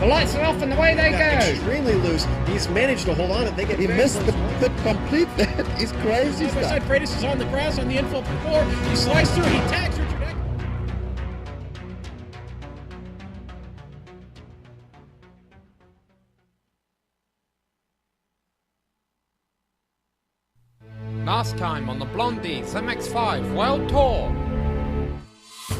The lights are off and away they go. Extremely loose. He's managed to hold on and they get He missed the pit complete. That is crazy stuff. Side Freitas is on the grass on the infield before. He slides through. He tags Richard Eklund. Last time on the Blondies MX5 World Tour.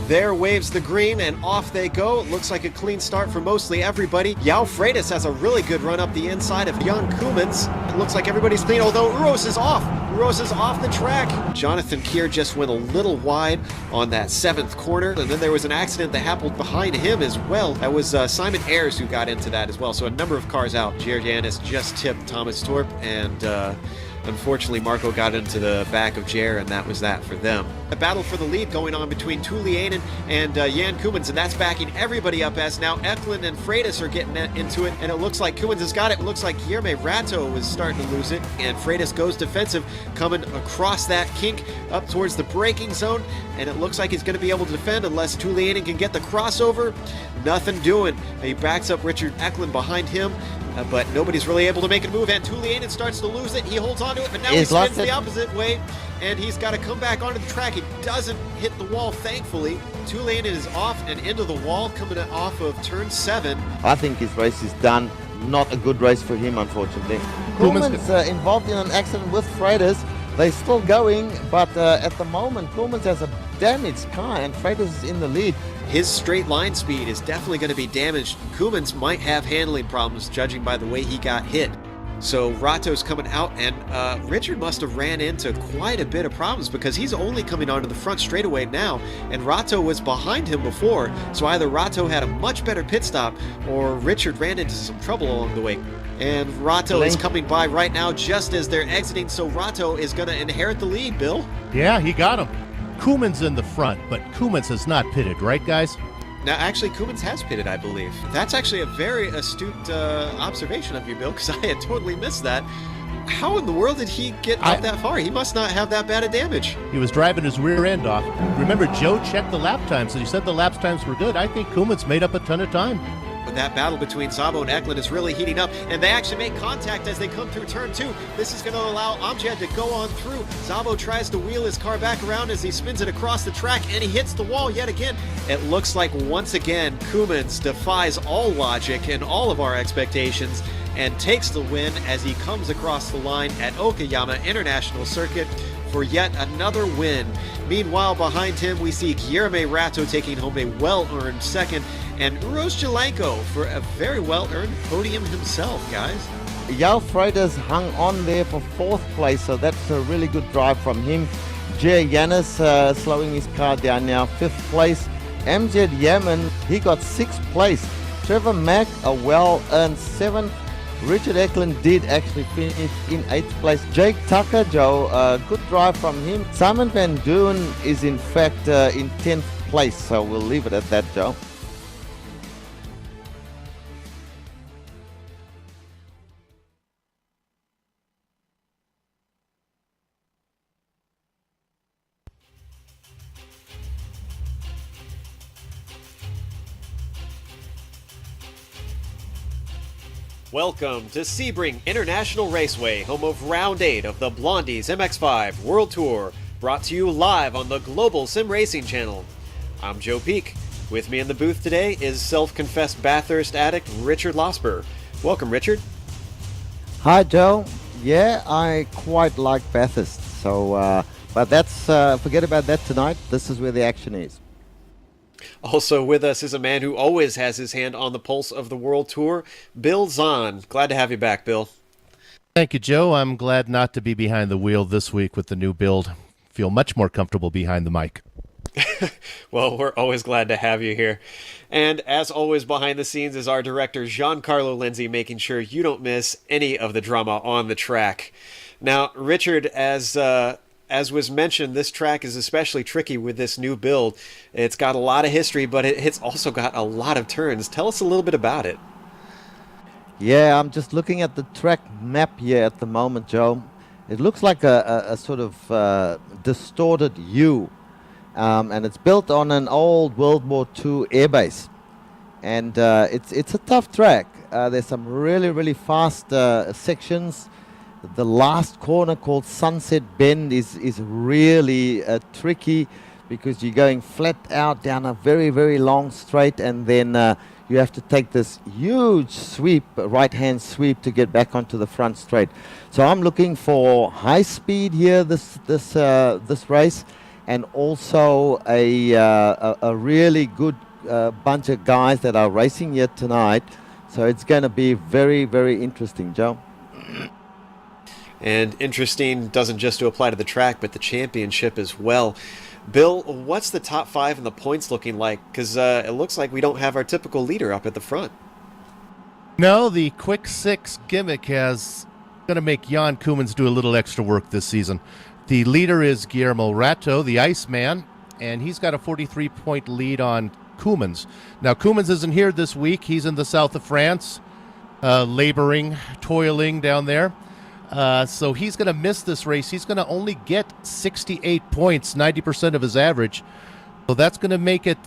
There waves the green and off they go. It looks like a clean start for mostly everybody. Yao Freitas has a really good run up the inside of Jan Koemans. It looks like everybody's clean, although Uros is off. Uros is off the track. Jonathan Kier just went a little wide on that 7th corner, and then there was an accident that happened behind him as well. That was Simon Ayres who got into that as well, so a number of cars out. Jared Yanis just tipped Thomas Torp, and unfortunately, Marco got into the back of Jer, and that was that for them. A battle for the lead going on between Tulianen and Jan Koemans, and that's backing everybody up as now Eklund and Freitas are getting into it, and it looks like Koemans has got it. It looks like Guillermo Rato was starting to lose it, and Freitas goes defensive, coming across that kink up towards the braking zone, and it looks like he's going to be able to defend unless Tulianen can get the crossover. Nothing doing. He backs up Richard Eklund behind him. But nobody's really able to make a move, and Tulianen starts to lose it. He holds on to it, but now he spins the opposite way, and he's got to come back onto the track. He doesn't hit the wall, thankfully. Tulianen is off and into the wall, coming off of turn 7. I think his race is done. Not a good race for him, unfortunately. Koemans involved in an accident with Freitas. They're still going, but at the moment, Koemans has a damaged car, and Freitas is in the lead. His straight line speed is definitely going to be damaged. Koemans might have handling problems, judging by the way he got hit. So Rato's coming out, and Richard must have ran into quite a bit of problems because he's only coming onto the front straightaway now, and Rato was behind him before, so either Rato had a much better pit stop or Richard ran into some trouble along the way. And Rato is coming by right now just as they're exiting, so Rato is going to inherit the lead, Bill. Yeah, he got him. Koemans in the front, but Koemans has not pitted, right, guys? Now, actually, Koemans has pitted, I believe. That's actually a very astute observation of you, Bill, because I had totally missed that. How in the world did he get up that far? He must not have that bad of damage. He was driving his rear end off. Remember, Joe checked the lap times, and he said the lap times were good. I think Koemans made up a ton of time. That battle between Szabo and Eklund is really heating up, and they actually make contact as they come through turn 2. This is going to allow Amjad to go on through. Szabo tries to wheel his car back around as he spins it across the track, and he hits the wall yet again. It looks like once again Koemans defies all logic and all of our expectations and takes the win as he comes across the line at Okayama International Circuit for yet another win. Meanwhile, behind him, we see Guillermo Rato taking home a well-earned second, and Uros Jelenko for a very well-earned podium himself, guys. Yao Freitas hung on there for 4th place, so that's a really good drive from him. Jer Yanis slowing his car down now, 5th place. Amjad Yaman, he got 6th place. Trevor Mack, a well-earned 7th. Richard Eklund did actually finish in 8th place. Jake Tucker, Joe, good drive from him. Simon Van Duyn is in fact in 10th place, so we'll leave it at that, Joe. Welcome to Sebring International Raceway, home of Round 8 of the Blondies MX5 World Tour, brought to you live on the Global SimRacing channel. I'm Joe Peak. With me in the booth today is self-confessed Bathurst addict Richard Losper. Welcome, Richard. Hi, Joe. Yeah, I quite like Bathurst, so but that's forget about that tonight. This is where the action is. Also with us is a man who always has his hand on the pulse of the World Tour, Bill Zahn. Glad to have you back, Bill. Thank you, Joe. I'm glad not to be behind the wheel this week with the new build. Feel much more comfortable behind the mic. Well, we're always glad to have you here. And as always, behind the scenes is our director, Giancarlo Lenzi, making sure you don't miss any of the drama on the track. Now, Richard, as was mentioned, this track is especially tricky with this new build. It's got a lot of history, but it's also got a lot of turns. Tell us a little bit about it. Yeah, I'm just looking at the track map here at the moment, Joe. It looks like a sort of distorted U, and it's built on an old World War II airbase. and it's a tough track. There's some really fast sections. The last corner called Sunset Bend is really tricky, because you're going flat out down a very long straight, and then you have to take this huge sweep, right-hand sweep, to get back onto the front straight. So I'm looking for high speed here this race, and also a really good bunch of guys that are racing here tonight. So it's going to be very interesting, Joe. And interesting doesn't just apply to the track, but the championship as well. Bill, what's the top 5 in the points looking like? Because it looks like we don't have our typical leader up at the front. No, the quick 6 gimmick is going to make Jan Koemans do a little extra work this season. The leader is Guillermo Rato, the Iceman, and he's got a 43-point lead on Koemans. Now, Koemans isn't here this week. He's in the south of France, laboring, toiling down there. So he's going to miss this race. He's going to only get 68 points, 90% of his average. So that's going to make it,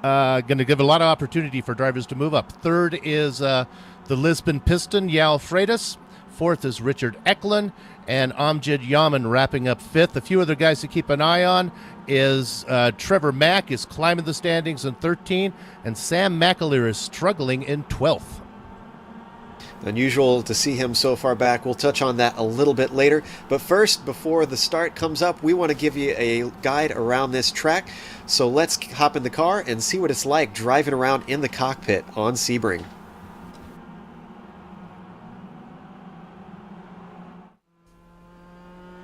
going to give a lot of opportunity for drivers to move up. Third is the Lisbon Piston, Yao Freitas. Fourth is Richard Eklund, and Amjad Yaman wrapping up 5th. A few other guys to keep an eye on is Trevor Mack is climbing the standings in 13, and Sam McAleer is struggling in 12th. Unusual to see him so far back. We'll touch on that a little bit later. But first, before the start comes up, we want to give you a guide around this track. So let's hop in the car and see what it's like driving around in the cockpit on Sebring.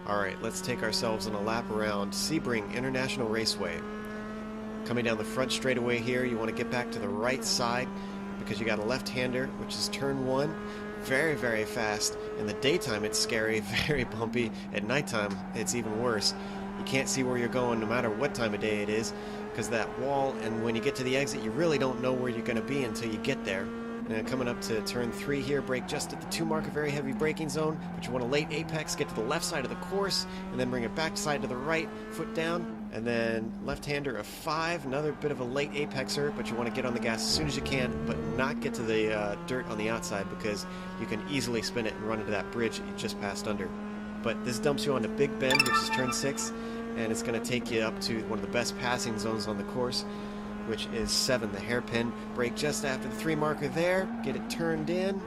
All right, let's take ourselves on a lap around Sebring International Raceway. Coming down the front straightaway here, you want to get back to the right side, because you got a left-hander, which is turn 1, very fast. In the daytime it's scary, very bumpy. At nighttime it's even worse. You can't see where you're going no matter what time of day it is, because that wall, and when you get to the exit you really don't know where you're going to be until you get there. And coming up to turn 3 here, brake just at the 2 mark, a very heavy braking zone, but you want a late apex, get to the left side of the course, and then bring it back side to the right, foot down, and then left-hander of 5, another bit of a late apexer, but you want to get on the gas as soon as you can, but not get to the dirt on the outside, because you can easily spin it and run into that bridge that you just passed under. But this dumps you onto Big Bend, which is turn 6, and it's going to take you up to one of the best passing zones on the course, which is 7, the hairpin. Brake just after the 3 marker there, get it turned in,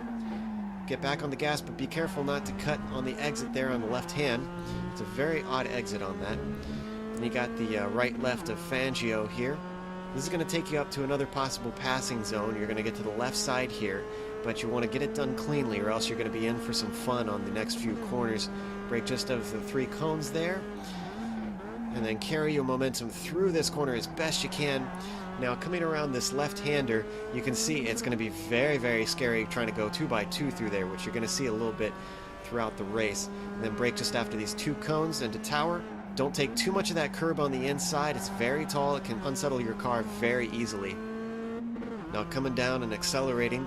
get back on the gas, but be careful not to cut on the exit there on the left hand. It's a very odd exit on that. And you got the right-left of Fangio here. This is going to take you up to another possible passing zone. You're going to get to the left side here, but you want to get it done cleanly, or else you're going to be in for some fun on the next few corners. Brake just over the 3 cones there, and then carry your momentum through this corner as best you can. Now, coming around this left-hander, you can see it's going to be very scary trying to go 2x2 through there, which you're going to see a little bit throughout the race. And then brake just after these 2 cones into tower. Don't take too much of that curb on the inside. It's very tall. It can unsettle your car very easily. Now, coming down and accelerating,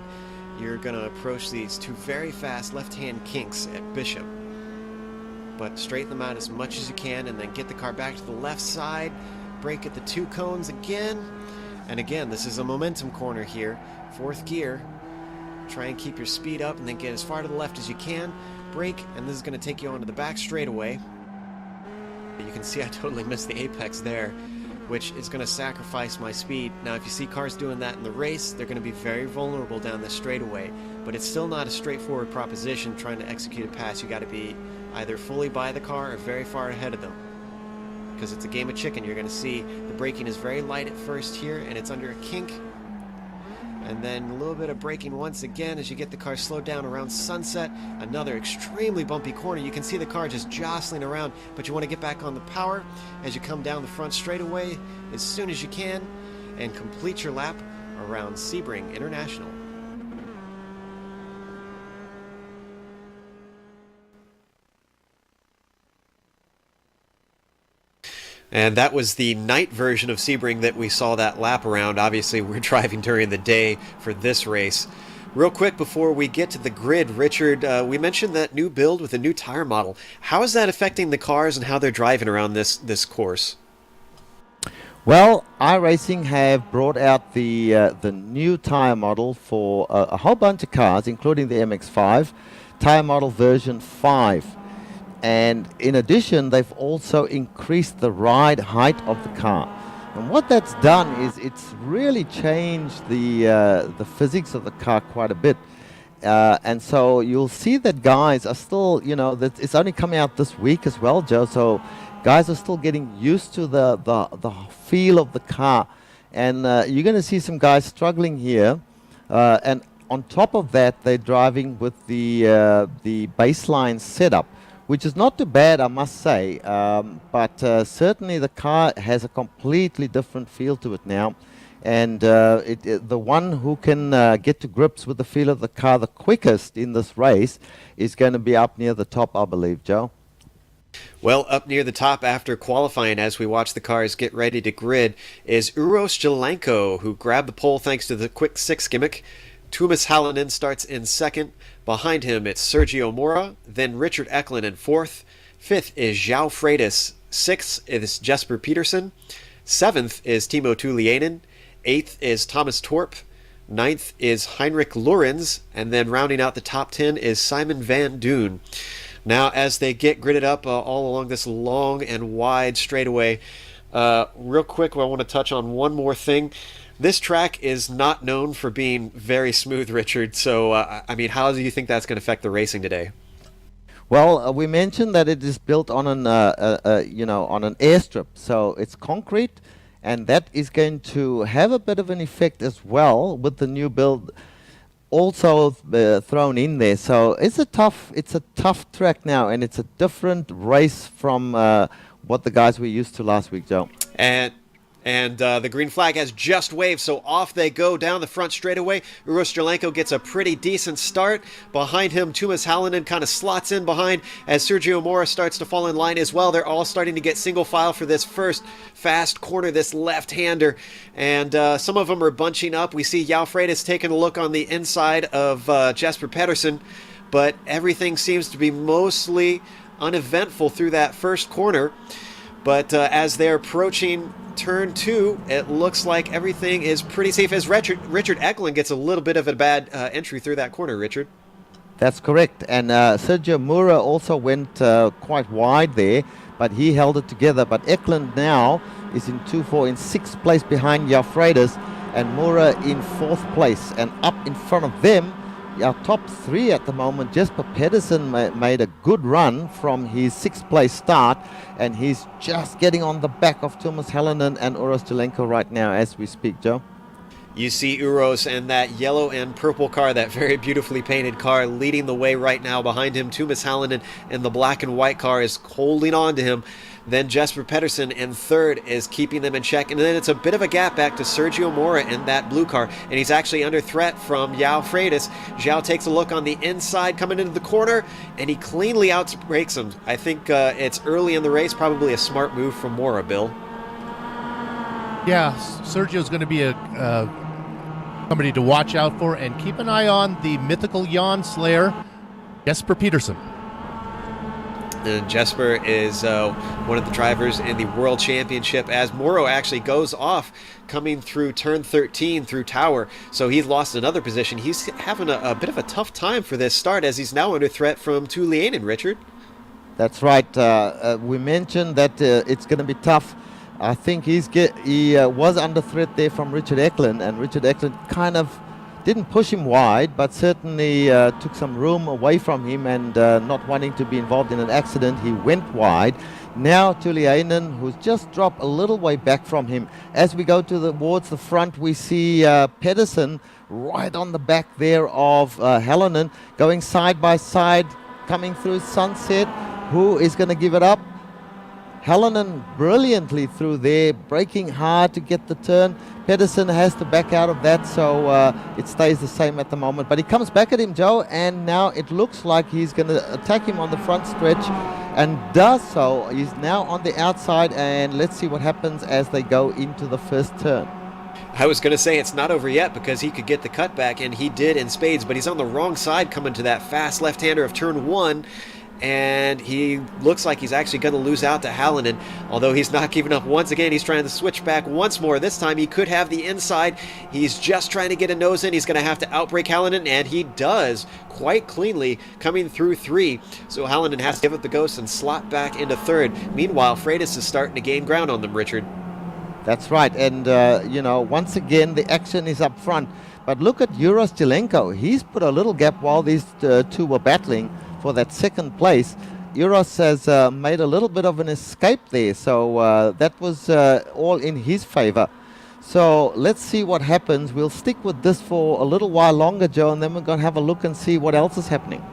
you're going to approach these 2 very fast left-hand kinks at Bishop. But straighten them out as much as you can, and then get the car back to the left side. Brake at the 2 cones again. And again, this is a momentum corner here. 4th gear. Try and keep your speed up, and then get as far to the left as you can. Brake, and this is going to take you onto the back straightaway. You can see I totally missed the apex there, which is going to sacrifice my speed. Now, if you see cars doing that in the race, they're going to be very vulnerable down this straightaway. But it's still not a straightforward proposition trying to execute a pass. You got to be either fully by the car or very far ahead of them, because it's a game of chicken. You're going to see the braking is very light at first here, and it's under a kink. And then a little bit of braking once again as you get the car slowed down around Sunset. Another extremely bumpy corner. You can see the car just jostling around, but you want to get back on the power as you come down the front straightaway as soon as you can and complete your lap around Sebring International. And that was the night version of Sebring that we saw that lap around. Obviously, we're driving during the day for this race. Real quick, before we get to the grid, Richard, we mentioned that new build with a new tire model. How is that affecting the cars and how they're driving around this course? Well, iRacing have brought out the new tire model for a whole bunch of cars, including the MX-5, tire model version 5. And in addition, they've also increased the ride height of the car. And what that's done is it's really changed the physics of the car quite a bit. And so you'll see that guys are still, that it's only coming out this week as well, Joe. So guys are still getting used to the feel of the car. And you're going to see some guys struggling here. And on top of that, they're driving with the baseline setup, which is not too bad, I must say. But certainly the car has a completely different feel to it now. And the one who can get to grips with the feel of the car the quickest in this race is going to be up near the top, I believe, Joe. Well, up near the top after qualifying as we watch the cars get ready to grid is Uros Jelenko, who grabbed the pole thanks to the quick six gimmick. Tuomas Halonen starts in second. Behind him, it's Sergio Mora, then Richard Eklund in fourth. Fifth is João Freitas. Sixth is Jesper Peterson. Seventh is Timo Tuliainen. Eighth is Thomas Torp. Ninth is Heinrich Lorenz. And then rounding out the top 10 is Simon Van Doon. Now, as they get gridded up all along this long and wide straightaway, real quick, I want to touch on one more thing. This track is not known for being very smooth, Richard. So, how do you think that's going to affect the racing today? Well, we mentioned that it is built on an on an airstrip, so it's concrete, and that is going to have a bit of an effect as well with the new build also thrown in there. So it's a tough track now, and it's a different race from what the guys were used to last week, Joe. And the green flag has just waved, so off they go down the front straightaway. Uros Jelenko gets a pretty decent start. Behind him, Tuomas Halonen kind of slots in behind as Sergio Mora starts to fall in line as well. They're all starting to get single file for this first fast corner, this left-hander. And some of them are bunching up. We see João Freitas taking a look on the inside of Jesper Pedersen, but everything seems to be mostly uneventful through that first corner. But as they're approaching turn 2, it looks like everything is pretty safe as Richard Eklund gets a little bit of a bad entry through that corner, Richard. That's correct. And Sergio Mura also went quite wide there, but he held it together. But Eklund now is in 2-4 in 6th place behind João Freitas, and Mura in 4th place. And up in front of them, our top 3 at the moment, Jesper Pedersen made a good run from his 6th place start, and he's just getting on the back of Tuomas Halonen and Uros Jelenko right now as we speak, Joe. You see Uros and that yellow and purple car, that very beautifully painted car, leading the way right now. Behind him, Tuomas Halonen and the black and white car is holding on to him. Then Jesper Pedersen in 3rd is keeping them in check. And then it's a bit of a gap back to Sergio Mora in that blue car. And he's actually under threat from João Freitas. João takes a look on the inside coming into the corner, and he cleanly outbrakes him. I think it's early in the race, probably a smart move from Mora, Bill. Yeah, Sergio's going to be somebody to watch out for, and keep an eye on the mythical Jan Slayer, Jesper Petersen. And Jesper is one of the drivers in the World Championship as Moro actually goes off coming through turn 13 through Tower. So he's lost another position. He's having a bit of a tough time for this start as he's now under threat from Tuliainen, Richard. That's right. We mentioned that it's going to be tough. I think he was under threat there from Richard Eklund, and Richard Eklund kind of didn't push him wide, but certainly took some room away from him, and not wanting to be involved in an accident, he went wide. Now Tuliainen, who's just dropped a little way back from him. As we go towards the front, we see Pedersen right on the back there of Halonen, going side by side, coming through Sunset. Who is going to give it up? Halonen brilliantly through there, braking hard to get the turn. Pedersen has to back out of that, so it stays the same at the moment. But he comes back at him, Joe, and now it looks like he's going to attack him on the front stretch, and does so. He's now on the outside, and let's see what happens as they go into the first turn. I was going to say it's not over yet because he could get the cutback, and he did in spades, but he's on the wrong side coming to that fast left-hander of turn 1. and he looks like he's actually going to lose out to Hallinan, although he's not giving up once again. He's trying to switch back once more. This time he could have the inside. He's just trying to get a nose in. He's going to have to outbrake Hallinan, and he does quite cleanly, coming through 3. So Hallinan has to give up the ghost and slot back into 3rd. Meanwhile, Freitas is starting to gain ground on them, Richard. That's right, and once again the action is up front. But look at Uros Jelenko. He's put a little gap while these two were battling for that 2nd place. Uros has made a little bit of an escape there, so that was all in his favor. So let's see what happens. We'll stick with this for a little while longer, Joe, and then we're going to have a look and see what else is happening.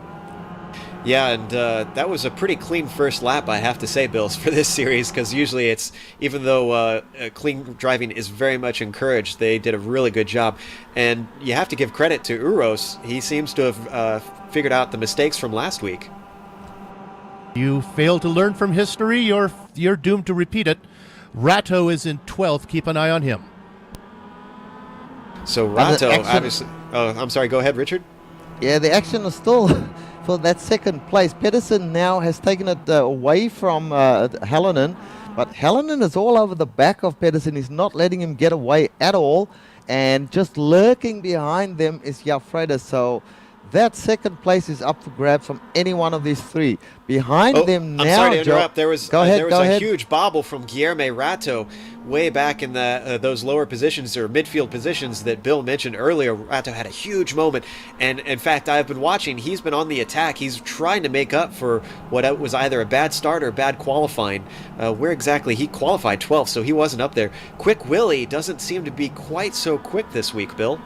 Yeah, and that was a pretty clean first lap, I have to say, Bills, for this series, because usually it's, even though clean driving is very much encouraged, they did a really good job. And you have to give credit to Uros. He seems to have figured out the mistakes from last week. You fail to learn from history, you're doomed to repeat it. Ratto is in 12th. Keep an eye on him. So Ratto, obviously... Oh, I'm sorry. Go ahead, Richard. Yeah, the action is still for that 2nd place. Pedersen now has taken it away from Hallinan, but Hallinan is all over the back of Pedersen. He's not letting him get away at all, and just lurking behind them is Freitas. So that 2nd place is up for grabs from any one of these 3. Behind them now, I'm sorry to interrupt. There was a huge bobble from Guilherme Ratto way back in the those lower positions or midfield positions that Bill mentioned earlier. Ratto had a huge moment, and in fact, I've been watching. He's been on the attack. He's trying to make up for what was either a bad start or bad qualifying. Where exactly he qualified 12th, so he wasn't up there. Quick Willie doesn't seem to be quite so quick this week, Bill.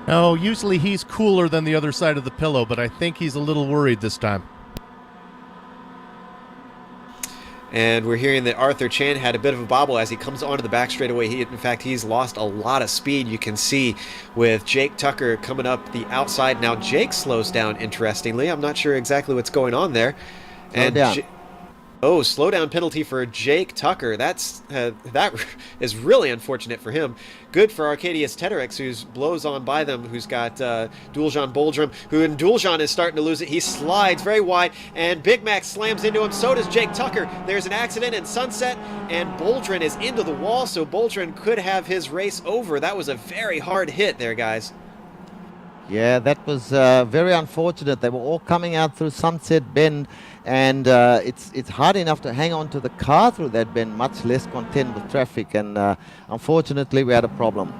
No, usually he's cooler than the other side of the pillow, but I think he's a little worried this time. And we're hearing that Arthur Chan had a bit of a bobble as he comes onto the back straightaway. In fact, he's lost a lot of speed, you can see, with Jake Tucker coming up the outside. Now Jake slows down, interestingly. I'm not sure exactly what's going on there. Slowdown penalty for Jake Tucker. That is really unfortunate for him. Good for Arkadiusz Tederix, who blows on by them, who's got Duljan Boldrum, and Duljan is starting to lose it. He slides very wide, and Big Mac slams into him. So does Jake Tucker. There's an accident in Sunset, and Boldrin is into the wall, so Boldrin could have his race over. That was a very hard hit there, guys. Yeah, that was very unfortunate. They were all coming out through Sunset Bend, and it's hard enough to hang on to the car through that bend, much less contend with traffic, and unfortunately we had a problem.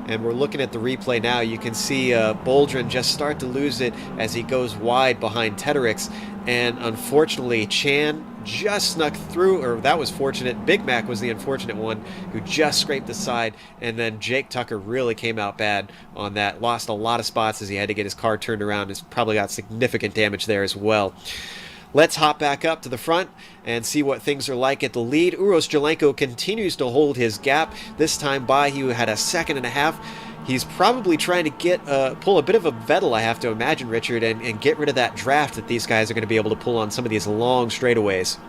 And we're looking at the replay now. You can see Boldrin just start to lose it as he goes wide behind Tederix, and unfortunately Chan just snuck through, or that was fortunate. Big Mac was the unfortunate one who just scraped the side, and then Jake Tucker really came out bad on that. Lost a lot of spots as he had to get his car turned around. He's probably got significant damage there as well. Let's hop back up to the front and see what things are like at the lead. Uros Jelenko continues to hold his gap. This time by, he had a 2.5 seconds. He's probably trying to pull a bit of a Vettel, I have to imagine, Richard, and get rid of that draft that these guys are going to be able to pull on some of these long straightaways.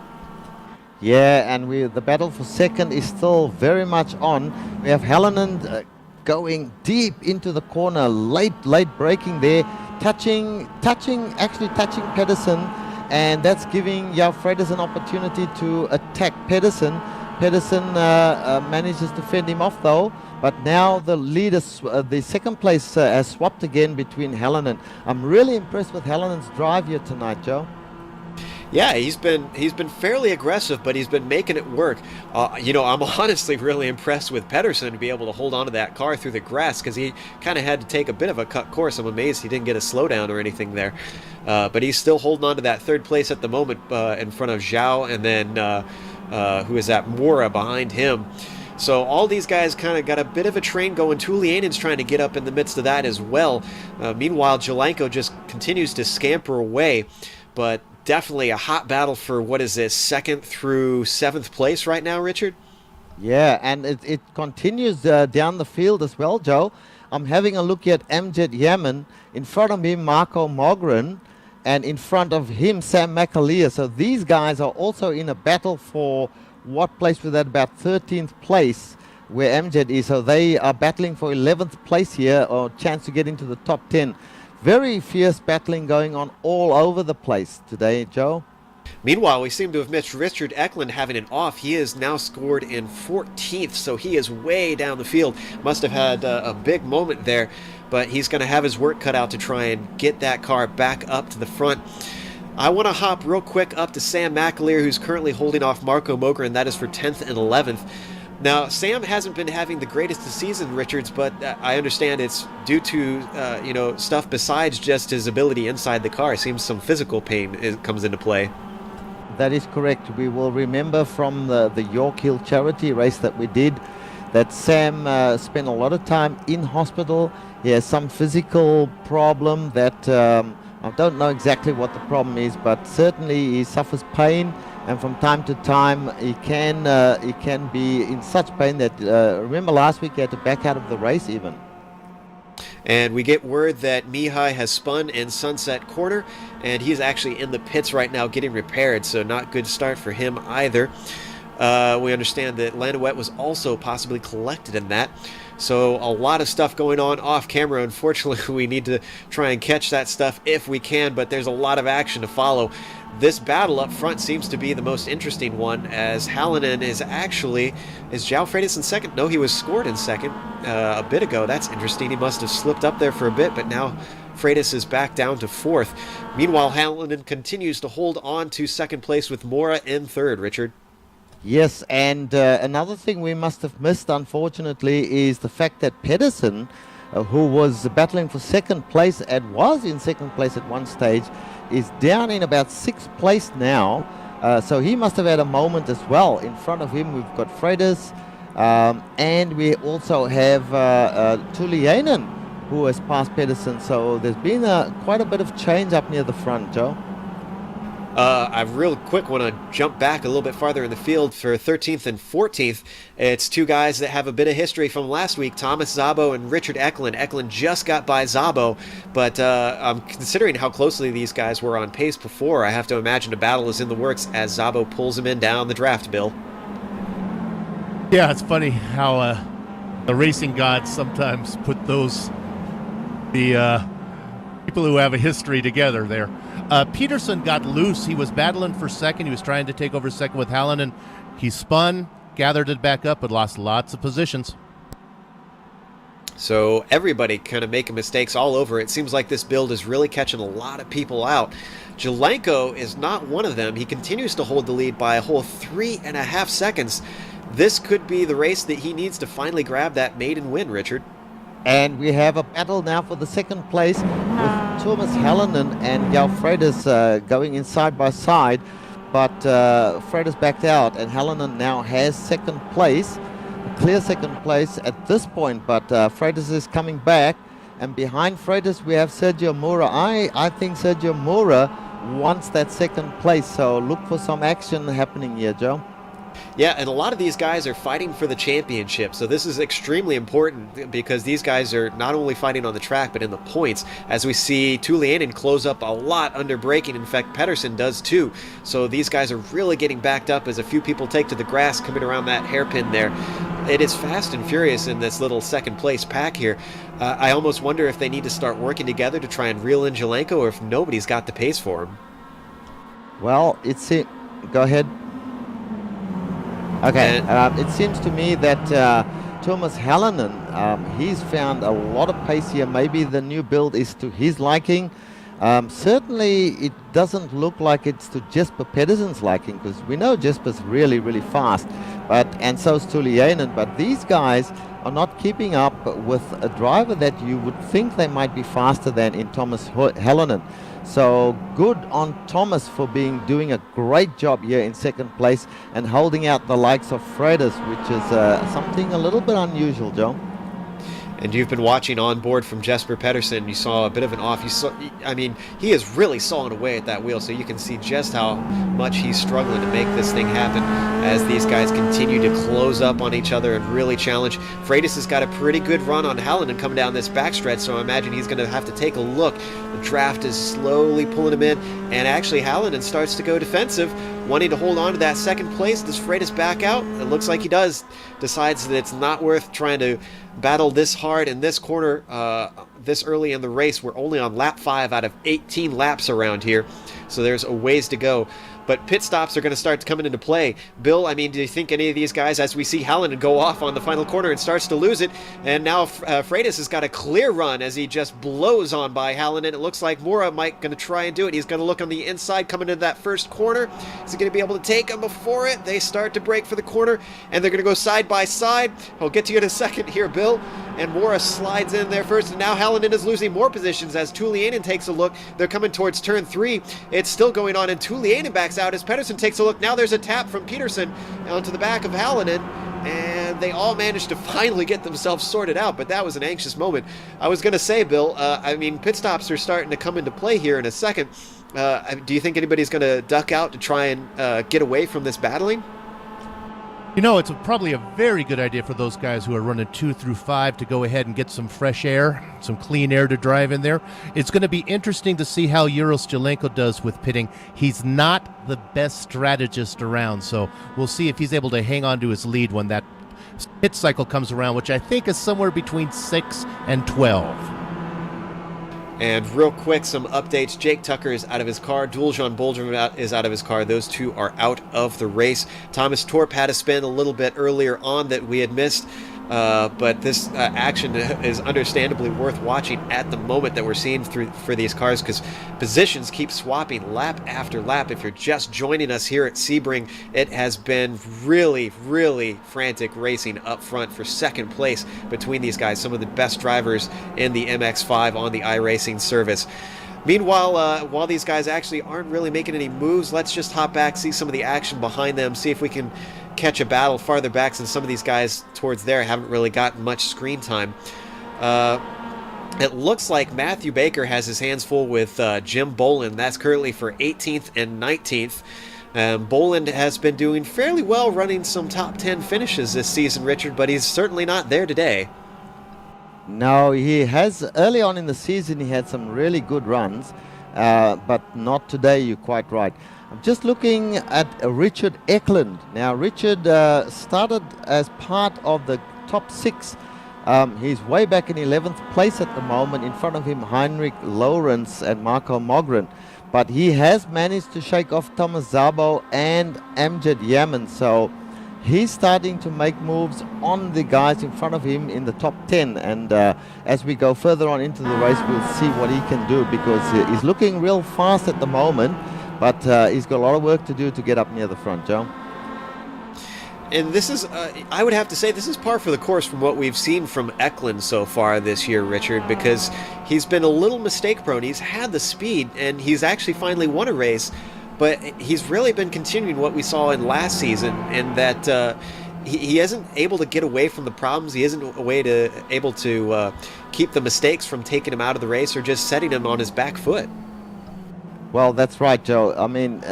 Yeah, and the battle for 2nd is still very much on. We have Hallinan going deep into the corner, late braking there, touching Pedersen, and that's giving Freitas an opportunity to attack Pedersen. Pedersen manages to fend him off though, but now the leader, the 2nd place has swapped again between Hallinan. I'm really impressed with Hallinan's drive here tonight, Joe. Yeah, he's been fairly aggressive, but he's been making it work. I'm honestly really impressed with Pedersen to be able to hold on to that car through the grass, because he kind of had to take a bit of a cut course. I'm amazed he didn't get a slowdown or anything there. But he's still holding on to that 3rd place at the moment in front of Zhao, and then who is that, Mora behind him. So all these guys kind of got a bit of a train going. Tulianen's trying to get up in the midst of that as well. Meanwhile, Jelenko just continues to scamper away, but definitely a hot battle for, what is this, 2nd through 7th place right now, Richard? Yeah, and it continues down the field as well, Joe. I'm having a look at Amjad Yaman. In front of him, Marco Mogren, and in front of him, Sam McAleer. So these guys are also in a battle for what place was that, about 13th place where Amjad is. So they are battling for 11th place here, or chance to get into the top 10. very fierce battling going on all over the place today, Joe. Meanwhile, we seem to have missed Richard Eklund having an off. He is now scored in 14th, so he is way down the field. Must have had a big moment there, but he's going to have his work cut out to try and get that car back up to the front. I want to hop real quick up to Sam McAleer, who's currently holding off Marco Mogren. That is for 10th and 11th. Now, Sam hasn't been having the greatest of season, Richards, but I understand it's due to, stuff besides just his ability inside the car. It seems some physical pain comes into play. That is correct. We will remember from the York Hill charity race that we did that Sam spent a lot of time in hospital. He has some physical problem that I don't know exactly what the problem is, but certainly he suffers pain, and from time to time he can be in such pain that remember last week he had to back out of the race even. And we get word that Mihai has spun in Sunset Corner, and he's actually in the pits right now getting repaired, so not good start for him either. We understand that Lanouette was also possibly collected in that. So a lot of stuff going on off camera. Unfortunately, we need to try and catch that stuff if we can, but there's a lot of action to follow. This battle up front seems to be the most interesting one, as Hallinan is João Freitas in second? No, he was scored in second a bit ago. That's interesting. He must have slipped up there for a bit, but now Freitas is back down to fourth. Meanwhile, Hallinan continues to hold on to second place with Mora in third, Richard. Yes, and another thing we must have missed, unfortunately, is the fact that Pedersen, who was battling for second place and was in second place at one stage, is down in about sixth place now. So he must have had a moment as well. In front of him, we've got Freitas, and we also have Tulianen, who has passed Pedersen. So there's been quite a bit of change up near the front, Joe. I real quick want to jump back a little bit farther in the field for 13th and 14th. It's two guys that have a bit of history from last week, Thomas Szabo and Richard Eklund. Eklund just got by Szabo, but considering how closely these guys were on pace before, I have to imagine a battle is in the works as Szabo pulls him in down the draft, Bill. Yeah, it's funny how the racing gods sometimes put the people who have a history together there. Peterson got loose. He was battling for second. He was trying to take over second with Hallinan. He spun, gathered it back up, but lost lots of positions. So everybody kind of making mistakes all over. It seems like this build is really catching a lot of people out. Jelenko is not one of them. He continues to hold the lead by a whole 3.5 seconds. This could be the race that he needs to finally grab that maiden win, Richard. And we have a battle now for the second place with Thomas Hallinan and João Freitas going in side by side. But Freitas backed out, and Hallinan now has second place, clear second place at this point. But Freitas is coming back, and behind Freitas we have Sergio Moura. I think Sergio Moura wants that second place, so look for some action happening here, Joe. Yeah, and a lot of these guys are fighting for the championship, so this is extremely important because these guys are not only fighting on the track but in the points, as we see Tulianen close up a lot under braking. In fact, Pedersen does too, so these guys are really getting backed up as a few people take to the grass coming around that hairpin there. It is fast and furious in this little second place pack here. I almost wonder if they need to start working together to try and reel in Jelenko, or if nobody's got the pace for him. Well, go ahead. Okay, it seems to me that Thomas Hallinan, he's found a lot of pace here. Maybe the new build is to his liking. Certainly, it doesn't look like it's to Jesper Pedersen's liking, because we know Jesper's really, really fast, and so is Tulianen. But these guys are not keeping up with a driver that you would think they might be faster than in Thomas Hallinan. So good on Thomas for doing a great job here in second place and holding out the likes of Freitas, which is something a little bit unusual, Joe. And you've been watching on board from Jesper Pedersen. You saw a bit of an off. He is really sawing away at that wheel, so you can see just how much he's struggling to make this thing happen as these guys continue to close up on each other and really challenge. Freitas has got a pretty good run on Hallinan coming down this backstretch, so I imagine he's going to have to take a look. The draft is slowly pulling him in, and actually Hallinan starts to go defensive. wanting to hold on to that second place. Does Freitas back out? It looks like he does. Decides that it's not worth trying to battle this hard in this corner this early in the race. We're only on lap 5 out of 18 laps around here, so there's a ways to go. But pit stops are going to start coming into play. Bill, I mean, do you think any of these guys, as we see Hallinan go off on the final corner and starts to lose it, and now Freitas has got a clear run as he just blows on by Hallinan. It looks like Mora might going to try and do it. He's going to look on the inside coming into that first corner. Is he going to be able to take him before it? They start to break for the corner, and they're going to go side by side. I'll get to you in a second here, Bill. And Mora slides in there first, and now Hallinan is losing more positions as Tulianen takes a look. They're coming towards turn 3. It's still going on, and Tulianen backs out as Pedersen takes a look. Now there's a tap from Peterson onto the back of Hallinan, and they all managed to finally get themselves sorted out, but that was an anxious moment. I was going to say, Bill, I mean, pit stops are starting to come into play here in a second. Do you think anybody's going to duck out to try and get away from this battling? You know, it's probably a very good idea for those guys who are running 2 through 5 to go ahead and get some fresh air, some clean air to drive in there. It's going to be interesting to see how Uros Jelenko does with pitting. He's not the best strategist around, so we'll see if he's able to hang on to his lead when that pit cycle comes around, which I think is somewhere between 6 and 12. And real quick, some updates. Jake Tucker is out of his car. Duljan Boldrum is out of his car. Those two are out of the race. Thomas Torp had a spin a little bit earlier on that we had missed. But this action is understandably worth watching at the moment that we're seeing for these cars, because positions keep swapping lap after lap. If you're just joining us here at Sebring, it has been really, really frantic racing up front for second place between these guys, some of the best drivers in the MX-5 on the iRacing service. Meanwhile, while these guys actually aren't really making any moves, let's just hop back, see some of the action behind them, see if we can catch a battle farther back, since some of these guys towards there haven't really gotten much screen time. It looks like Matthew Baker has his hands full with Jim Boland. That's currently for 18th and 19th. Boland has been doing fairly well, running some top 10 finishes this season, Richard, but he's certainly not there today. No, he has, early on in the season, he had some really good runs, but not today, you're quite right. I'm just looking at Richard Eklund. Now, Richard started as part of the top 6. He's way back in 11th place at the moment. In front of him, Heinrich Lawrence and Marco Mogren. But he has managed to shake off Thomas Szabo and Amjad Yaman. So he's starting to make moves on the guys in front of him in the top 10. And as we go further on into the race, we'll see what he can do, because he's looking real fast at the moment. But he's got a lot of work to do to get up near the front, Joe. And this is, I would have to say, this is par for the course from what we've seen from Eklund so far this year, Richard, because he's been a little mistake prone. He's had the speed, and he's actually finally won a race, but he's really been continuing what we saw in last season, in that he isn't able to get away from the problems. He isn't able to keep the mistakes from taking him out of the race or just setting him on his back foot. Well, that's right, Joe. I mean,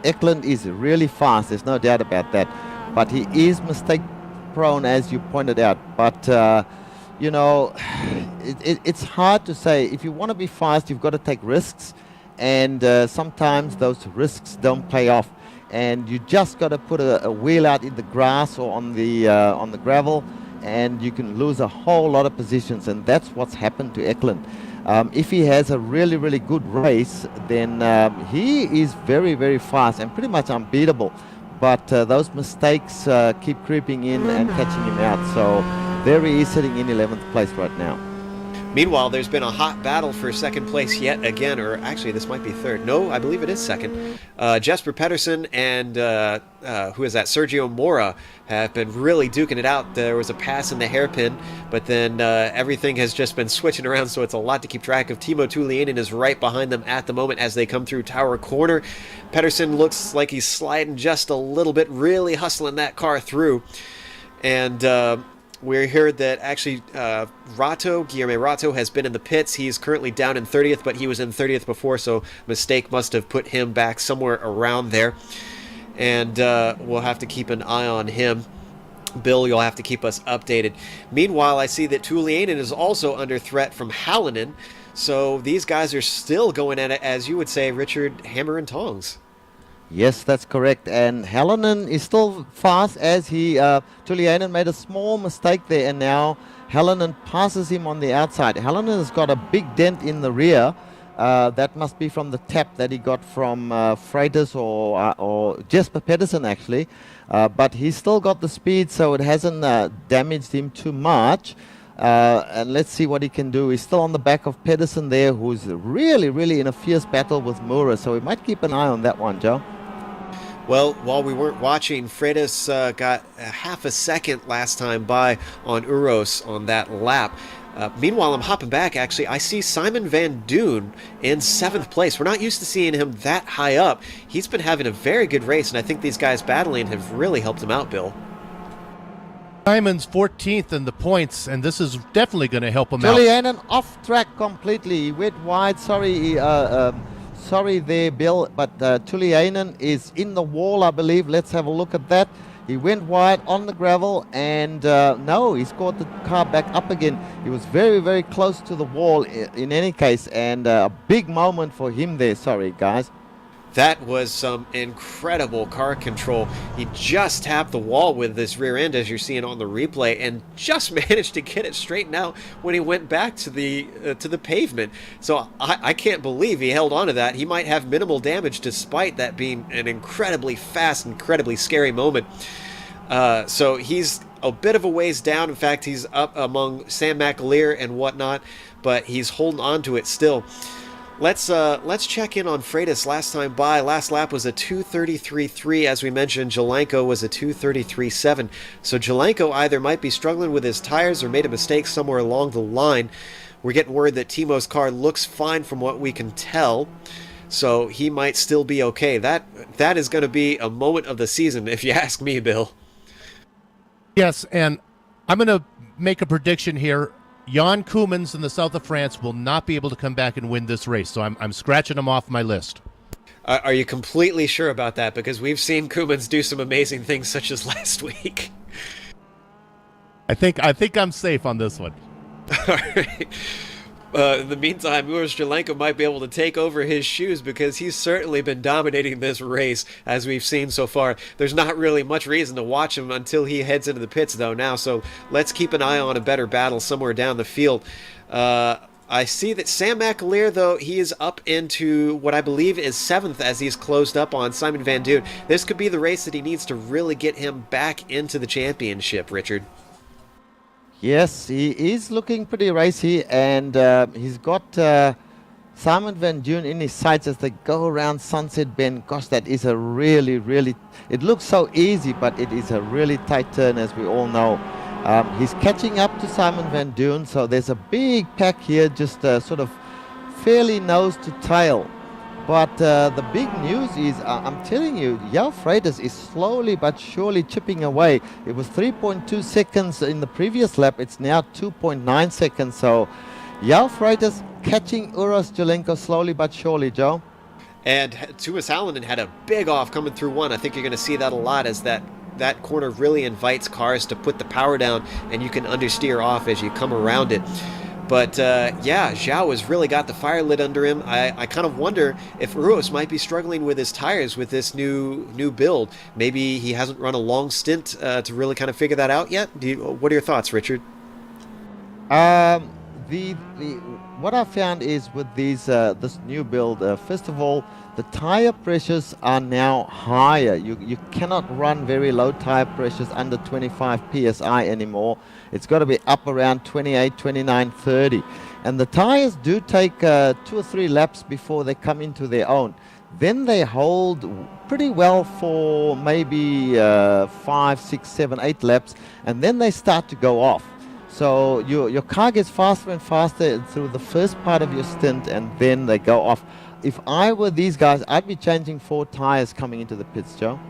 Eklund is really fast. There's no doubt about that. But he is mistake prone, as you pointed out. But, you know, it's hard to say. If you want to be fast, you've got to take risks. And sometimes those risks don't pay off. And you just got to put a wheel out in the grass or on the gravel, and you can lose a whole lot of positions. And that's what's happened to Eklund. If he has a really, really good race, then he is very, very fast and pretty much unbeatable. But those mistakes keep creeping in and catching him out. So there he is, sitting in 11th place right now. Meanwhile, there's been a hot battle for second place yet again, or actually this might be third. No, I believe it is second. Jesper Pedersen and who is that? Sergio Mora have been really duking it out. There was a pass in the hairpin, but then everything has just been switching around, so it's a lot to keep track of. Timo Tulianen is right behind them at the moment as they come through Tower Corner. Pedersen looks like he's sliding just a little bit, really hustling that car through. And we heard that actually Guillermo Rato has been in the pits. He's currently down in 30th, but he was in 30th before, so mistake must have put him back somewhere around there. And we'll have to keep an eye on him. Bill, you'll have to keep us updated. Meanwhile, I see that Tulianen is also under threat from Hallinan, so these guys are still going at it, as you would say, Richard, hammer and tongs. Yes, that's correct. And Hallinan is still fast as Tulianen made a small mistake there, and now Hallinan passes him on the outside. Hallinan has got a big dent in the rear. That must be from the tap that he got from Freitas or Jesper Pedersen, actually. But he's still got the speed, so it hasn't damaged him too much. And let's see what he can do. He's still on the back of Pedersen there, who's really, really in a fierce battle with Moura. So we might keep an eye on that one, Joe. Well, while we weren't watching, Freitas got a half a second last time by on Uros on that lap. Meanwhile, I'm hopping back, actually. I see Simon Van Doon in 7th place. We're not used to seeing him that high up. He's been having a very good race, and I think these guys battling have really helped him out, Bill. Simon's 14th in the points, and this is definitely going to help him out. Tulianen off track completely. He went wide. Sorry there, Bill, but Tulianen is in the wall, I believe. Let's have a look at that. He went wide on the gravel, and no, he scored the car back up again. He was very, very close to the wall in any case, and a big moment for him there. Sorry, guys. That was some incredible car control. He just tapped the wall with this rear end, as you're seeing on the replay, and just managed to get it straightened out when he went back to the pavement. So I can't believe he held on to that. He might have minimal damage despite that being an incredibly fast, incredibly scary moment. So he's a bit of a ways down. In fact, he's up among Sam McAleer and whatnot, but he's holding on to it still. Let's check in on Freitas last time by. Last lap was a 2:33.3, as we mentioned. Jelenko was a 2:33.7. So Jelenko either might be struggling with his tires or made a mistake somewhere along the line. We're getting word that Timo's car looks fine from what we can tell, so he might still be okay. That is going to be a moment of the season, if you ask me, Bill. Yes, and I'm going to make a prediction here. Jan Koemans in the south of France will not be able to come back and win this race, so I'm scratching him off my list. Are you completely sure about that? Because we've seen Koemans do some amazing things, such as last week. I think I'm safe on this one. All right. In the meantime, Uros Jelenko might be able to take over his shoes because he's certainly been dominating this race as we've seen so far. There's not really much reason to watch him until he heads into the pits, though, now. So let's keep an eye on a better battle somewhere down the field. I see that Sam McAleer, though, he is up into what I believe is 7th as he's closed up on Simon Van Doon. This could be the race that he needs to really get him back into the championship, Richard. Yes, he is looking pretty racy, and he's got Simon Van Doon in his sights as they go around Sunset Bend. Gosh, that is a really, really... It looks so easy, but it is a really tight turn, as we all know. He's catching up to Simon Van Doon, so there's a big pack here, just sort of fairly nose to tail. But the big news is, I'm telling you, João Freitas is slowly but surely chipping away. It was 3.2 seconds in the previous lap. It's now 2.9 seconds. So João Freitas catching Uros Jelenko slowly but surely, Joe. And Tuomas Hallinan had a big off coming through one. I think you're going to see that a lot as that corner really invites cars to put the power down, and you can understeer off as you come around it. But, yeah, João has really got the fire lit under him. I kind of wonder if Uros might be struggling with his tires with this new build. Maybe he hasn't run a long stint to really kind of figure that out yet. What are your thoughts, Richard? What I found is with this new build, first of all, the tire pressures are now higher. You cannot run very low tire pressures under 25 psi anymore. It's got to be up around 28, 29, 30. And the tires do take 2 or 3 laps before they come into their own. Then they hold pretty well for maybe 5, 6, 7, 8 laps, and then they start to go off. So your car gets faster and faster through the first part of your stint, and then they go off. If I were these guys, I'd be changing 4 tires coming into the pits, Joe.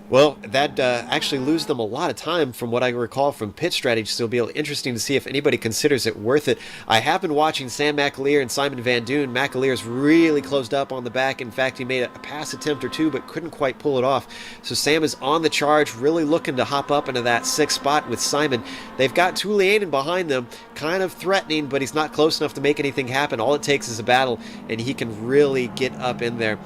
Well, that actually loses them a lot of time from what I recall from pit strategy, so it'll be interesting to see if anybody considers it worth it. I have been watching Sam McAleer and Simon Van Doon. McAleer's really closed up on the back. In fact, he made a pass attempt or 2, but couldn't quite pull it off. So Sam is on the charge, really looking to hop up into that 6th spot with Simon. They've got Tulianen behind them, kind of threatening, but he's not close enough to make anything happen. All it takes is a battle, and he can really get up in there.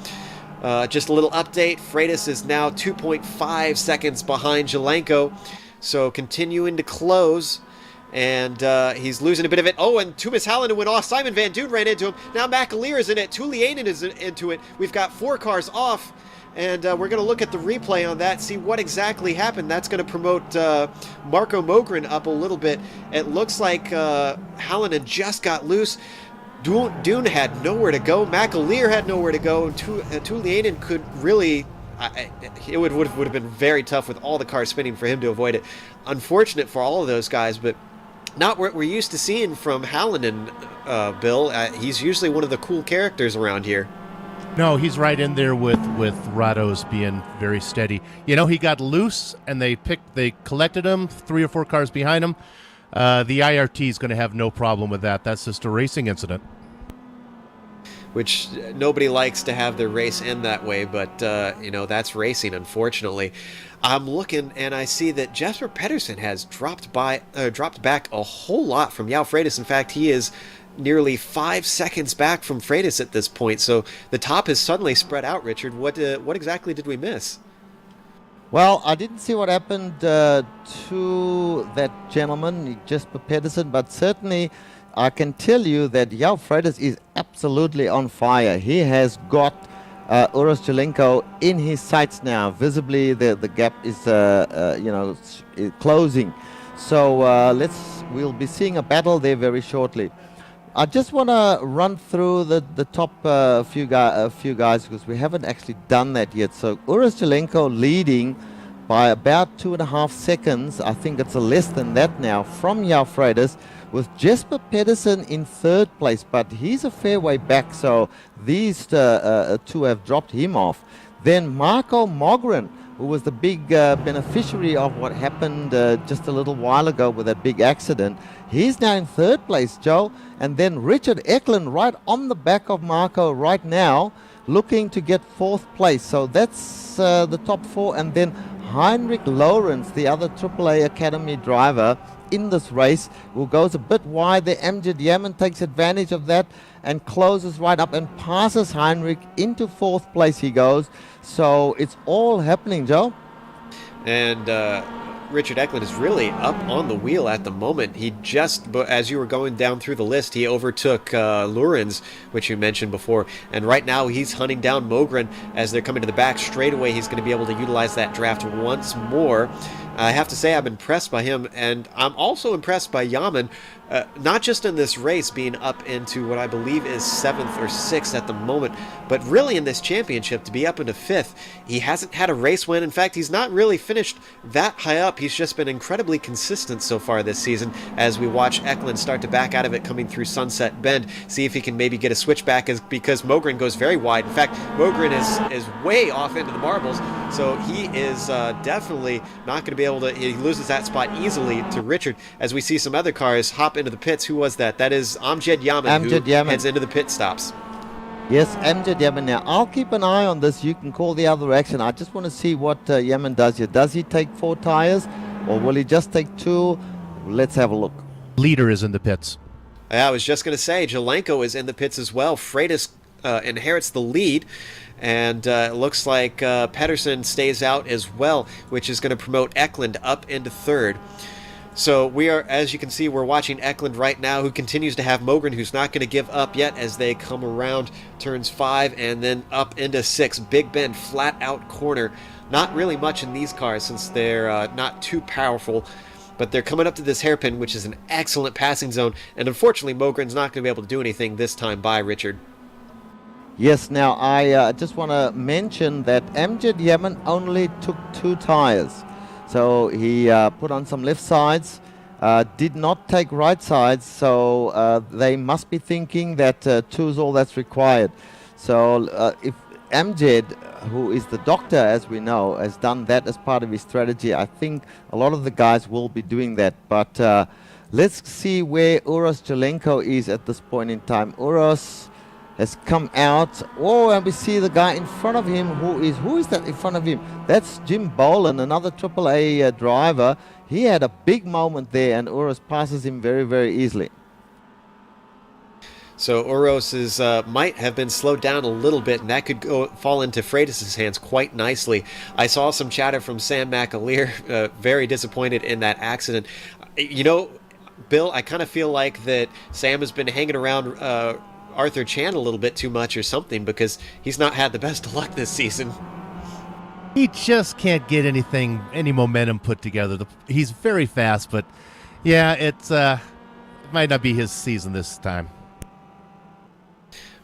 Just a little update. Freitas is now 2.5 seconds behind Zelenko. So continuing to close. And he's losing a bit of it. Oh, and Tumas Hallinan went off. Simon Van Duyn ran into him. Now McAleer is in it. Tulianen is into it. We've got 4 cars off. And we're going to look at the replay on that, see what exactly happened. That's going to promote Marco Mogren up a little bit. It looks like Hallinan just got loose. Duyn had nowhere to go. McAleer had nowhere to go. And Tulianen could really... it would have been very tough with all the cars spinning for him to avoid it. Unfortunate for all of those guys, but not what we're used to seeing from Hallinan, Bill. He's usually one of the cool characters around here. No, he's right in there with Rados being very steady. You know, he got loose, and they collected him, 3 or 4 cars behind him. The IRT is going to have no problem with that. That's just a racing incident. Which nobody likes to have their race end that way, but, that's racing, unfortunately. I'm looking, and I see that Jesper Pedersen has dropped back a whole lot from João Freitas. In fact, he is nearly 5 seconds back from Freitas at this point, so the top has suddenly spread out, Richard. What exactly did we miss? Well, I didn't see what happened to that gentleman, Jesper Pedersen, but certainly I can tell you that João Freitas is absolutely on fire. He has got Uros Zelenko in his sights now. Visibly, the gap is closing. So we'll be seeing a battle there very shortly. I just want to run through the top few guys because we haven't actually done that yet. So Uros Zelenko leading by about 2.5 seconds. I think it's less than that now from João Freitas, with Jesper Pedersen in 3rd place, but he's a fair way back, so these 2 have dropped him off. Then Marco Mogren, who was the big beneficiary of what happened just a little while ago with that big accident, he's now in 3rd place, Joe. And then Richard Eklund right on the back of Marco right now, looking to get 4th place. So that's the top 4. And then Heinrich Lawrence, the other AAA Academy driver in this race, who goes a bit wide. The MJ Diamond takes advantage of that and closes right up and passes Heinrich into 4th place he goes. So it's all happening, Joe. And Richard Eklund is really up on the wheel at the moment. He just, as you were going down through the list, he overtook Lurens, which you mentioned before. And right now he's hunting down Mogren as they're coming to the back. Straight away he's going to be able to utilize that draft once more. I have to say I'm impressed by him, and I'm also impressed by Yaman, not just in this race being up into what I believe is 7th or 6th at the moment, but really in this championship to be up into 5th. He hasn't had a race win. In fact, he's not really finished that high up. He's just been incredibly consistent so far this season as we watch Eklund start to back out of it coming through Sunset Bend, see if he can maybe get a switchback because Mogren goes very wide. In fact, Mogren is way off into the marbles, so he is definitely not going to be able to, he loses that spot easily to Richard as we see some other cars hop into the pits. Who was that? That is Amjad Yaman, who heads into the pit stops. Yes, Amjad Yaman. Now, I'll keep an eye on this. You can call the other action. I just want to see what Yaman does here. Does he take 4 tires or will he just take 2? Let's have a look. Leader is in the pits. I was just going to say, Zelenko is in the pits as well. Freitas inherits the lead. And it looks like Pedersen stays out as well, which is going to promote Eklund up into 3rd. So we are, as you can see, we're watching Eklund right now, who continues to have Mogren, who's not going to give up yet as they come around turns 5 and then up into 6. Big Bend, flat out corner. Not really much in these cars since they're not too powerful. But they're coming up to this hairpin, which is an excellent passing zone. And unfortunately, Mogren's not going to be able to do anything this time by Richard. Yes, now I just want to mention that Amjad Yaman only took 2 tires. So he put on some left sides, did not take right sides, so they must be thinking that 2 is all that's required. So if Amjad, who is the doctor, as we know, has done that as part of his strategy, I think a lot of the guys will be doing that. But let's see where Uros Zelenko is at this point in time. Uros has come out. Oh, and we see the guy in front of him. Who is that in front of him? That's Jim Boland, another AAA driver. He had a big moment there, and Uros passes him very, very easily. So Uros might have been slowed down a little bit, and that could fall into Freitas' hands quite nicely. I saw some chatter from Sam McAleer, very disappointed in that accident. You know, Bill, I kind of feel like that Sam has been hanging around Arthur Chan a little bit too much or something, because he's not had the best of luck this season. He just can't get any momentum put together. He's very fast, but yeah, it might not be his season this time.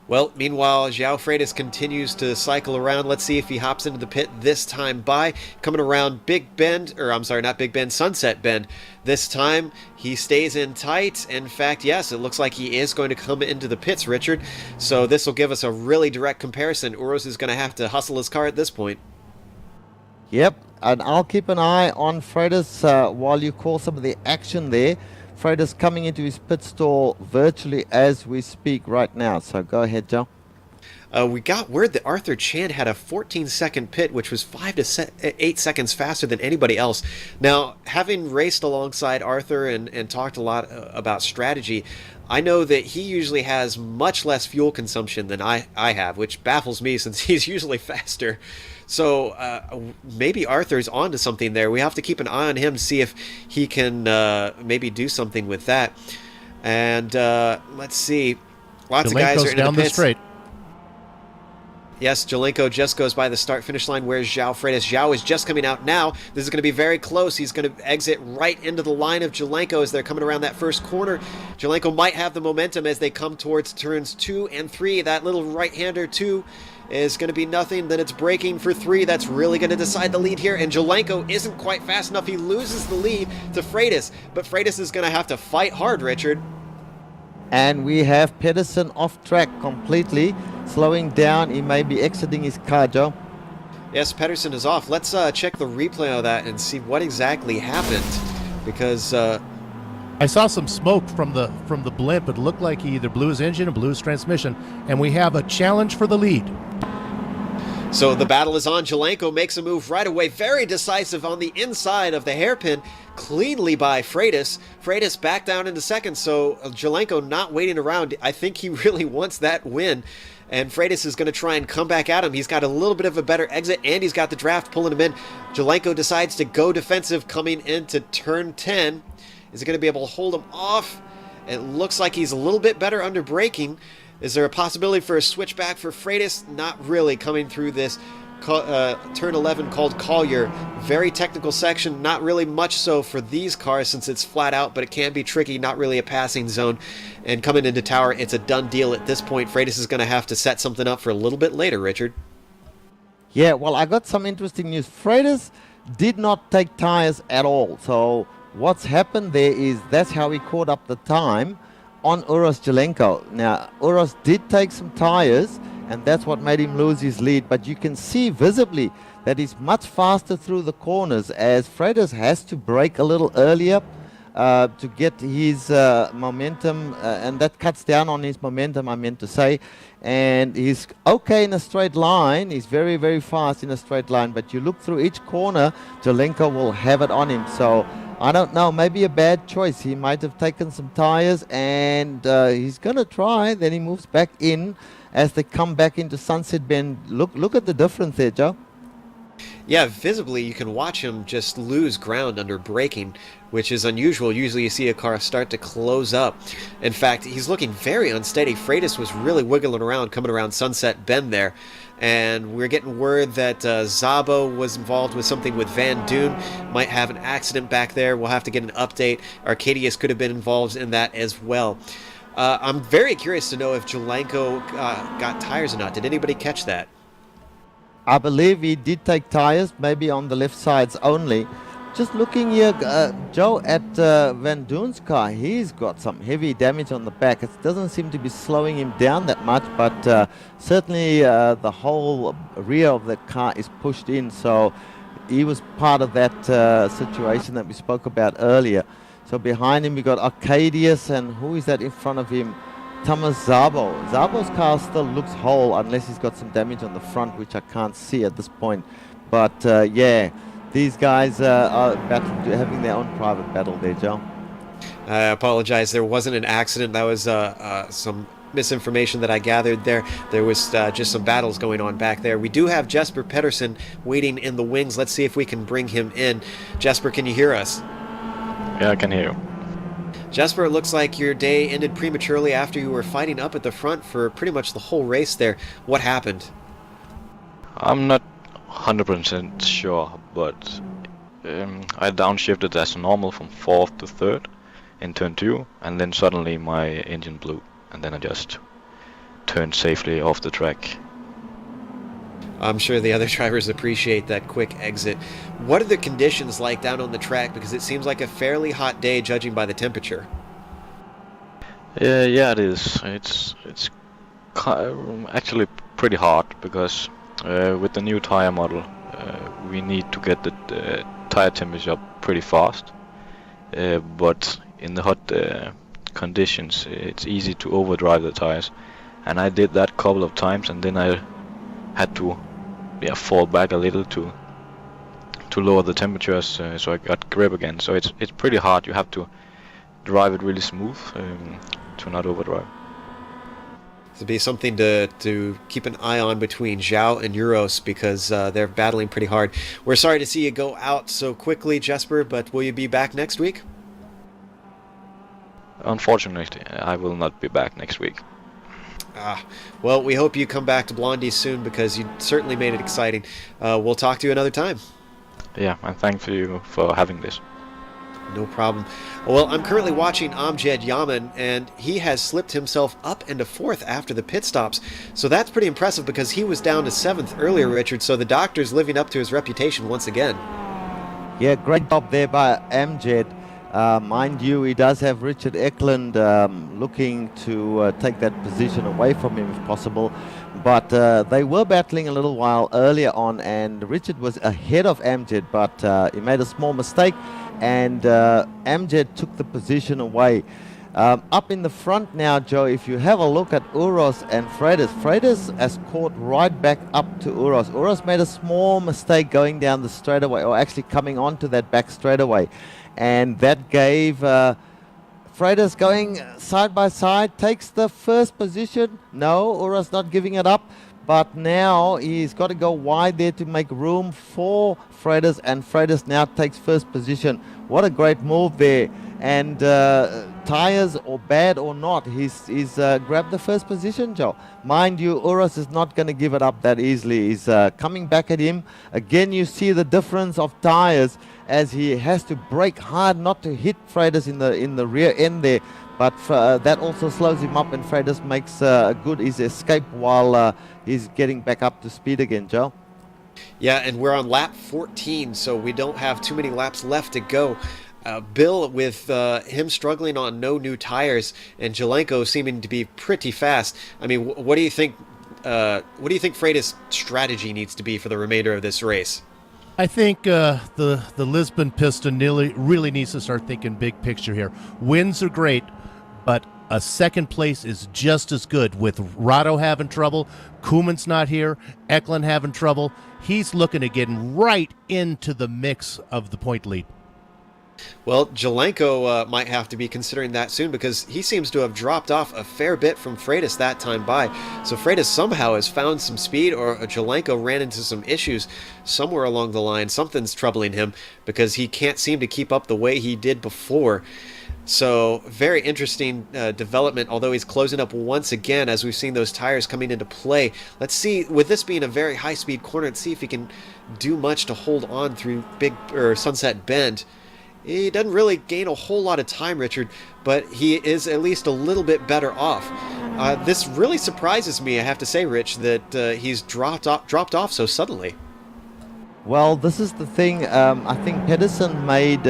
Well, meanwhile, João Freitas continues to cycle around. Let's see if he hops into the pit this time by. Coming around Big Bend, or I'm sorry, not Big Bend, Sunset Bend. This time, he stays in tight. In fact, yes, it looks like he is going to come into the pits, Richard. So this will give us a really direct comparison. Uros is going to have to hustle his car at this point. Yep, and I'll keep an eye on Freitas while you call some of the action there. Freitas coming into his pit stall virtually as we speak right now. So go ahead, Joe. We got word that Arthur Chan had a 14-second pit, which was 5 to 8 seconds faster than anybody else. Now, having raced alongside Arthur and talked a lot about strategy, I know that he usually has much less fuel consumption than I have, which baffles me since he's usually faster. So maybe Arthur's onto something there. We have to keep an eye on him to see if he can maybe do something with that. And let's see. Lots of guys are in down the pits. The straight. Yes, Jalenko just goes by the start-finish line. Where's João Freitas? João is just coming out now. This is going to be very close. He's going to exit right into the line of Jalenko as they're coming around that first corner. Jalenko might have the momentum as they come towards turns 2 and 3. That little right-hander 2 is going to be nothing. Then it's braking for 3. That's really going to decide the lead here. And Jalenko isn't quite fast enough. He loses the lead to Freitas. But Freitas is going to have to fight hard, Richard. And we have Pedersen off track completely, slowing down. He may be exiting his car, Joe. Yes, Pedersen is off. Let's check the replay of that and see what exactly happened, because I saw some smoke from the blimp. It looked like he either blew his engine or blew his transmission, and we have a challenge for the lead. So the battle is on. Jalenko makes a move right away, very decisive on the inside of the hairpin, cleanly by Freitas. Freitas back down into second, so Jalenko not waiting around. I think he really wants that win, and Freitas is going to try and come back at him. He's got a little bit of a better exit, and he's got the draft pulling him in. Jalenko decides to go defensive coming into turn 10. Is he going to be able to hold him off? It looks like he's a little bit better under braking. Is there a possibility for a switchback for Freitas? Not really, coming through this turn 11 called Collier. Very technical section, not really much so for these cars since it's flat out, but it can be tricky, not really a passing zone. And coming into Tower, it's a done deal at this point. Freitas is going to have to set something up for a little bit later, Richard. Yeah, well, I got some interesting news. Freitas did not take tires at all. So what's happened there is that's how he caught up the time on Uros Jalenko. Now, Uros did take some tires, and that's what made him lose his lead. But you can see visibly that he's much faster through the corners as Freitas has to brake a little earlier to get his momentum, and that cuts down on his momentum, I meant to say. And he's okay in a straight line. He's very, very fast in a straight line. But you look through each corner, Jalenko will have it on him. So I don't know, maybe a bad choice. He might have taken some tires, and he's going to try. Then he moves back in as they come back into Sunset Bend. Look at the difference there, Joe. Yeah, visibly you can watch him just lose ground under braking, which is unusual. Usually you see a car start to close up. In fact, he's looking very unsteady. Freitas was really wiggling around coming around Sunset Bend there. And we're getting word that Szabo was involved with something with Van Doon, might have an accident back there. We'll have to get an update. Arcadius could have been involved in that as well. I'm very curious to know if Jalenko got tires or not. Did anybody catch that? I believe he did take tires, maybe on the left sides only. Just looking here, Joe, at Van Doon's car, he's got some heavy damage on the back. It doesn't seem to be slowing him down that much, but certainly the whole rear of the car is pushed in, so he was part of that situation that we spoke about earlier. So behind him we got Arcadius, and who is that in front of him? Thomas Szabo. Szabo's car still looks whole unless he's got some damage on the front, which I can't see at this point. But yeah, these guys are having their own private battle there, Joe. I apologize. There wasn't an accident. That was some misinformation that I gathered there. There was just some battles going on back there. We do have Jesper Pedersen waiting in the wings. Let's see if we can bring him in. Jesper, can you hear us? Yeah, I can hear you. Jesper, it looks like your day ended prematurely after you were fighting up at the front for pretty much the whole race there. What happened? I'm not 100% sure, but I downshifted as normal from 4th to 3rd in turn 2, and then suddenly my engine blew, and then I just turned safely off the track. I'm sure the other drivers appreciate that quick exit. What are the conditions like down on the track? Because it seems like a fairly hot day judging by the temperature. Yeah, it is. It's actually pretty hot because with the new tire model, we need to get the tire temperature up pretty fast. But in the hot conditions, it's easy to overdrive the tires, and I did that a couple of times, and then I had to fall back a little to lower the temperatures, so I got grip again. So it's pretty hard. You have to drive it really smooth to not overdrive. It'll be something to keep an eye on between Zhao and Euros, because they're battling pretty hard. We're sorry to see you go out so quickly, Jesper, but will you be back next week? Unfortunately, I will not be back next week. Well, we hope you come back to Blondies soon, because you certainly made it exciting. We'll talk to you another time. Yeah, and thank you for having this. No problem. Well, I'm currently watching Amjad Yaman, and he has slipped himself up into 4th after the pit stops. So that's pretty impressive, because he was down to 7th earlier, Richard, so the doctor's living up to his reputation once again. Yeah, great job there by Amjad. Mind you, he does have Richard Eklund looking to take that position away from him if possible. But they were battling a little while earlier on, and Richard was ahead of Amjad, but he made a small mistake, and Amjad took the position away. Up in the front now, Joe, if you have a look at Uros and Freitas has caught right back up to Uros. Uros made a small mistake going down the straightaway, or actually coming onto that back straightaway. And that gave Freitas going side by side, takes the first position. No, Uros not giving it up. But now he's got to go wide there to make room for Freitas, and Freitas now takes first position. What a great move there. And tires or bad or not, he's grabbed the first position, Joe. Mind you, Uros is not going to give it up that easily. He's coming back at him. Again, you see the difference of tires as he has to brake hard not to hit Freitas in the rear end there. But that also slows him up, and Freitas makes his escape while he's getting back up to speed again, Joe. Yeah, and we're on lap 14, so we don't have too many laps left to go. Bill, with him struggling on no new tires, and Jelenko seeming to be pretty fast. I mean, what do you think? What do you think Freitas' strategy needs to be for the remainder of this race? I think the Lisbon piston really needs to start thinking big picture here. Wins are great, but a second place is just as good. With Rado having trouble, Koeman's not here, Eklund having trouble. He's looking at getting right into the mix of the point lead. Well, Jelenko might have to be considering that soon, because he seems to have dropped off a fair bit from Freitas that time by. So Freitas somehow has found some speed, or Jelenko ran into some issues somewhere along the line. Something's troubling him, because he can't seem to keep up the way he did before. So very interesting development, although he's closing up once again as we've seen those tires coming into play. Let's see, with this being a very high-speed corner, let's see if he can do much to hold on through Sunset Bend. He doesn't really gain a whole lot of time, Richard, but he is at least a little bit better off. This really surprises me, I have to say, Rich, that he's dropped off so suddenly. Well, this is the thing. I think Pedersen made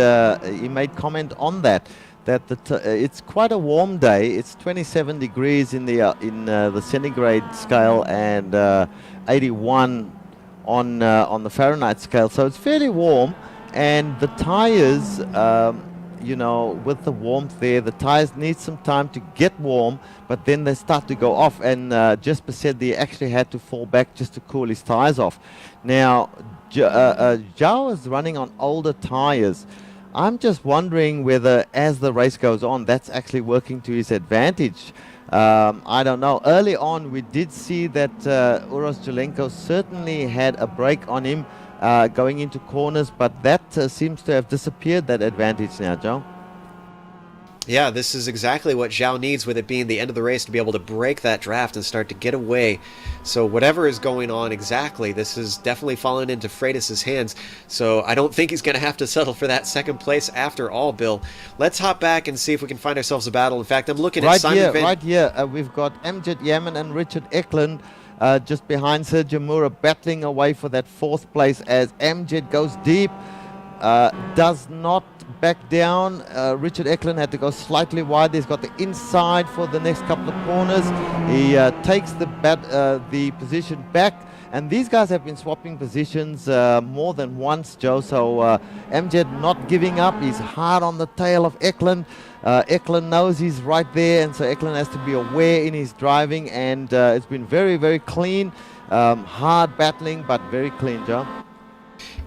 comment on that it's quite a warm day. It's 27 degrees in the centigrade scale, and 81 on the Fahrenheit scale. So it's fairly warm. And the tires, with the warmth there, the tires need some time to get warm, but then they start to go off. And Jesper said they actually had to fall back just to cool his tires off. Now, Zhao is running on older tires. I'm just wondering whether, as the race goes on, that's actually working to his advantage. I don't know. Early on, we did see that Uros Jelenko certainly had a break on him going into corners, but that seems to have disappeared, that advantage now, Joe. Yeah, this is exactly what Zhao needs, with it being the end of the race, to be able to break that draft and start to get away. So whatever is going on exactly, this is definitely fallen into Freitas' hands. So I don't think he's going to have to settle for that second place after all, Bill. Let's hop back and see if we can find ourselves a battle. In fact, I'm looking at Simon Van... Right here, we've got MJ Yemen and Richard Eklund just behind Sergio Mura, battling away for that fourth place as MJ goes deep, does not back down. Richard Eklund had to go slightly wide. He's got the inside for the next couple of corners. He takes the position back, and these guys have been swapping positions more than once, Joe. So MJ not giving up. He's hard on the tail of Eklund. Eklund knows he's right there, and so Eklund has to be aware in his driving, and it's been very, very clean. Hard battling, but very clean, Joe.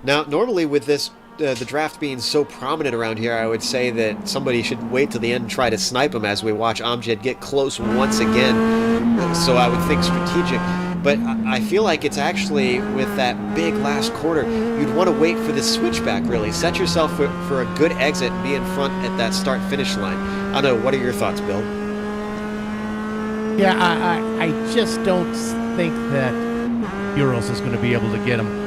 Now, normally with this the draft being so prominent around here, I would say that somebody should wait till the end and try to snipe him as we watch Amjad get close once again. So I would think strategic. But I feel like it's actually, with that big last corner, you'd want to wait for the switchback, really. Set yourself for a good exit and be in front at that start-finish line. I don't know, what are your thoughts, Bill? Yeah, I just don't think that Uros is going to be able to get him.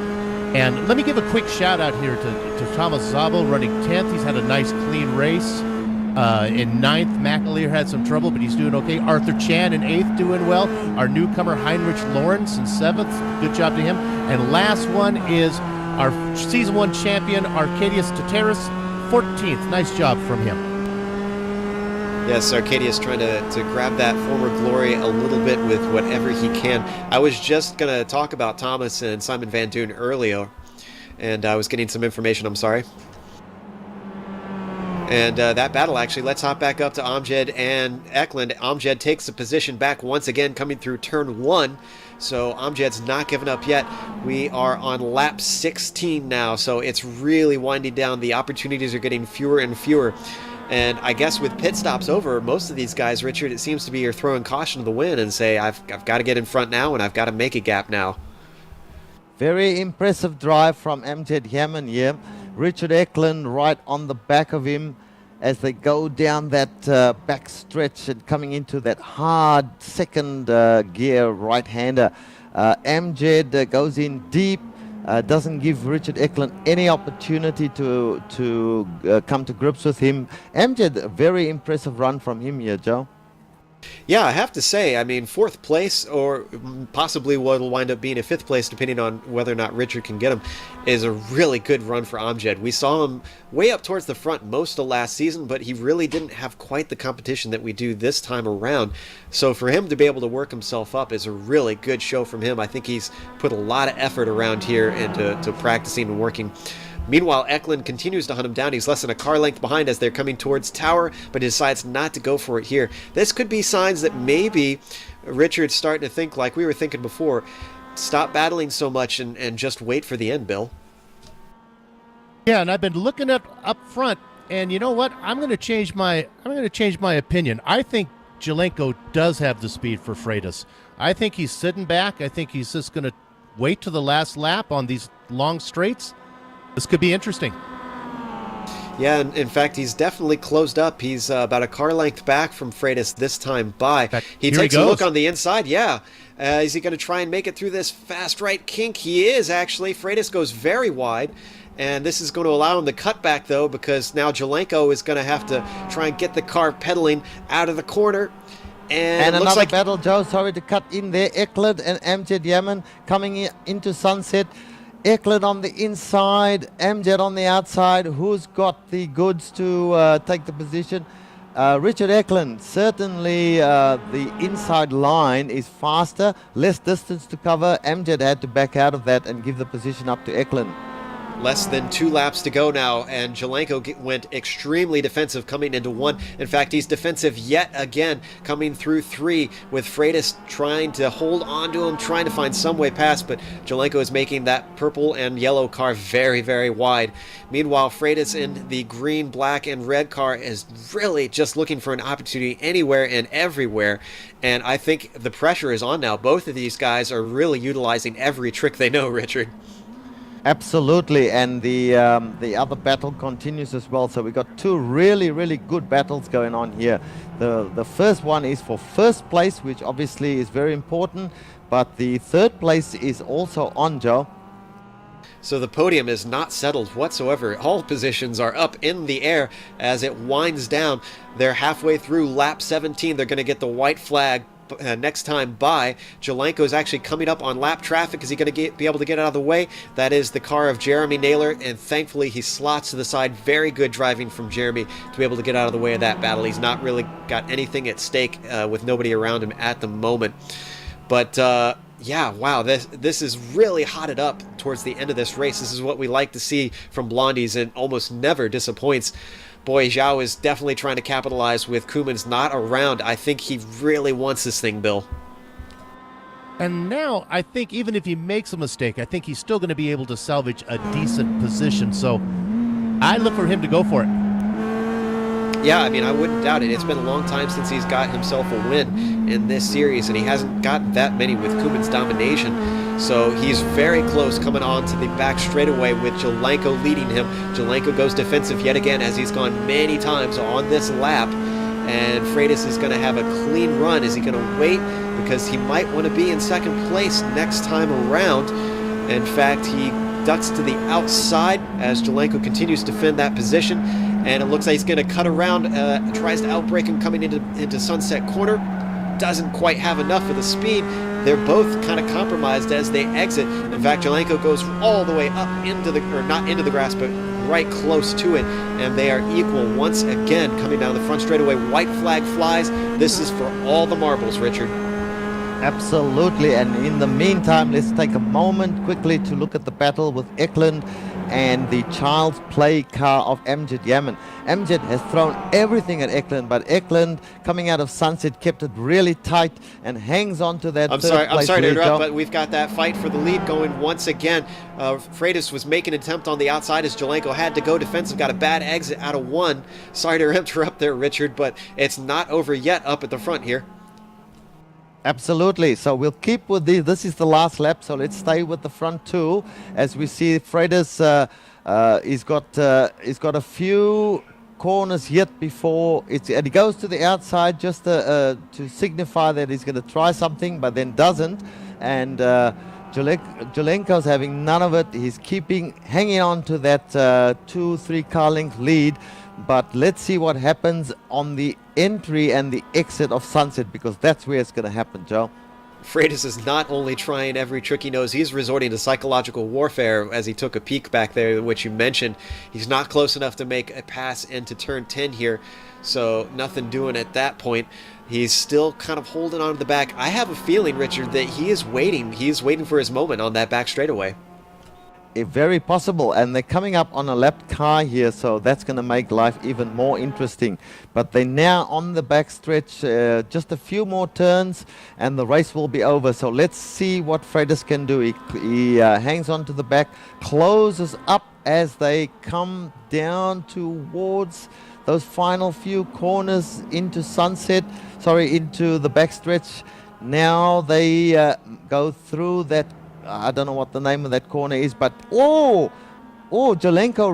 And let me give a quick shout out here to Thomas Zabel running 10th. He's had a nice clean race. In 9th, McAleer had some trouble, but he's doing okay. Arthur Chan in 8th, doing well. Our newcomer, Heinrich Lawrence, in 7th. Good job to him. And last one is our Season 1 champion, Arcadius Tateris, 14th. Nice job from him. Yes, Arcadius trying to grab that former glory a little bit with whatever he can. I was just going to talk about Thomas and Simon Van Doon earlier, and I was getting some information, I'm sorry. And that battle, actually, let's hop back up to Amjad and Eklund. Amjad takes the position back once again, coming through turn 1. So Amjad's not giving up yet. We are on lap 16 now, so it's really winding down. The opportunities are getting fewer and fewer. And I guess with pit stops over, most of these guys, Richard, it seems to be you're throwing caution to the wind and say, I've got to get in front now and I've got to make a gap now. Very impressive drive from Amjad Yemen here. Richard Eklund right on the back of him as they go down that back stretch and coming into that hard second gear right-hander. Amjad goes in deep. Doesn't give Richard Eklund any opportunity to come to grips with him. Amjad, a very impressive run from him here, Joe. Yeah, I have to say, I mean, 4th place, or possibly what will wind up being a 5th place, depending on whether or not Richard can get him, is a really good run for Amjad. We saw him way up towards the front most of last season, but he really didn't have quite the competition that we do this time around. So for him to be able to work himself up is a really good show from him. I think he's put a lot of effort around here into practicing and working. Meanwhile, Eklund continues to hunt him down. He's less than a car length behind as they're coming towards Tower, but he decides not to go for it here. This could be signs that maybe Richard's starting to think like we were thinking before. Stop battling so much and just wait for the end, Bill. Yeah, and I've been looking up front, and you know what? I'm going to change my opinion. I think Jelenko does have the speed for Freitas. I think he's sitting back. I think he's just going to wait to the last lap on these long straights. This could be interesting. Yeah, and in fact, he's definitely closed up. He's about a car length back from Freitas this time by. He takes a look on the inside, yeah. Is he going to try and make it through this fast right kink? He is, actually. Freitas goes very wide, and this is going to allow him to cut back, though, because now Jelenko is going to have to try and get the car pedaling out of the corner. And it looks another like battle, Joe. Sorry to cut in there. Eklund and Amjad Yemen coming into Sunset. Eklund on the inside, Amjad on the outside. Who's got the goods to take the position? Richard Eklund. Certainly the inside line is faster, less distance to cover. Amjad had to back out of that and give the position up to Eklund. Less than 2 laps to go now, and Jelenko went extremely defensive coming into 1. In fact, he's defensive yet again coming through 3, with Freitas trying to hold on to him, trying to find some way past, but Jelenko is making that purple and yellow car very, very wide. Meanwhile, Freitas in the green, black, and red car is really just looking for an opportunity anywhere and everywhere, and I think the pressure is on now. Both of these guys are really utilizing every trick they know, Richard. Absolutely, and the other battle continues as well. So we got 2 really, really good battles going on here. The first one is for first place, which obviously is very important, but the third place is also on, Joe. So the podium is not settled whatsoever. All positions are up in the air as it winds down. They're halfway through lap 17. They're going to get the white flag next time by. Jelenko is actually coming up on lap traffic. Is he going to be able to get out of the way? That is the car of Jeremy Naylor, and thankfully he slots to the side. Very good driving from Jeremy to be able to get out of the way of that battle. He's not really got anything at stake with nobody around him at the moment. But yeah, wow, this is really hotted up towards the end of this race. This is what we like to see from Blondies, and almost never disappoints. Boy, Zhao is definitely trying to capitalize with Koumans not around. I think he really wants this thing, Bill. And now, I think even if he makes a mistake, I think he's still going to be able to salvage a decent position. So I look for him to go for it. Yeah, I mean, I wouldn't doubt it. It's been a long time since he's got himself a win in this series, and he hasn't gotten that many with Koumans' domination. So he's very close coming on to the back straightaway with Jelenko leading him. Jelenko goes defensive yet again, as he's gone many times on this lap. And Freitas is going to have a clean run. Is he going to wait? Because he might want to be in second place next time around. In fact, he ducks to the outside as Jelenko continues to defend that position. And it looks like he's going to cut around, tries to outbrake him coming into Sunset Corner. Doesn't quite have enough of the speed. They're both kind of compromised as they exit. In fact, Jelenko goes all the way up into the, or not into the grass, but right close to it, and they are equal once again coming down the front straightaway. White flag flies. This is for all the marbles, Richard. Absolutely, and in the meantime, let's take a moment quickly to look at the battle with Eklund and the child's play car of Amjad Yaman. Amjad has thrown everything at Eklund, but Eklund, coming out of Sunset, kept it really tight and hangs on to that I'm sorry to interrupt, but we've got that fight for the lead going once again. Freitas was making an attempt on the outside as Jelenko had to go defensive, got a bad exit out of 1. Sorry to interrupt there, Richard, but it's not over yet up at the front here. Absolutely. So we'll keep with this is the last lap, so let's stay with the front 2 as we see Freitas he's got a few corners yet before and he goes to the outside just to signify that he's going to try something, but then doesn't, and Jelenko's having none of it. He's hanging on to that 2-3 car length lead. But let's see what happens on the entry and the exit of Sunset, because that's where it's going to happen, Joe. Freitas is not only trying every trick he knows, he's resorting to psychological warfare as he took a peek back there, which you mentioned. He's not close enough to make a pass into turn 10 here, so nothing doing at that point. He's still kind of holding on to the back. I have a feeling, Richard, that he is waiting. He is waiting for his moment on that back straightaway. Very possible, and they're coming up on a lapped car here, so that's going to make life even more interesting. But they're now on the back stretch, just a few more turns and the race will be over. So let's see what Freitas can do. He hangs on to the back, closes up as they come down towards those final few corners into into the back stretch. Now they go through that, I don't know what the name of that corner is, but Jelenko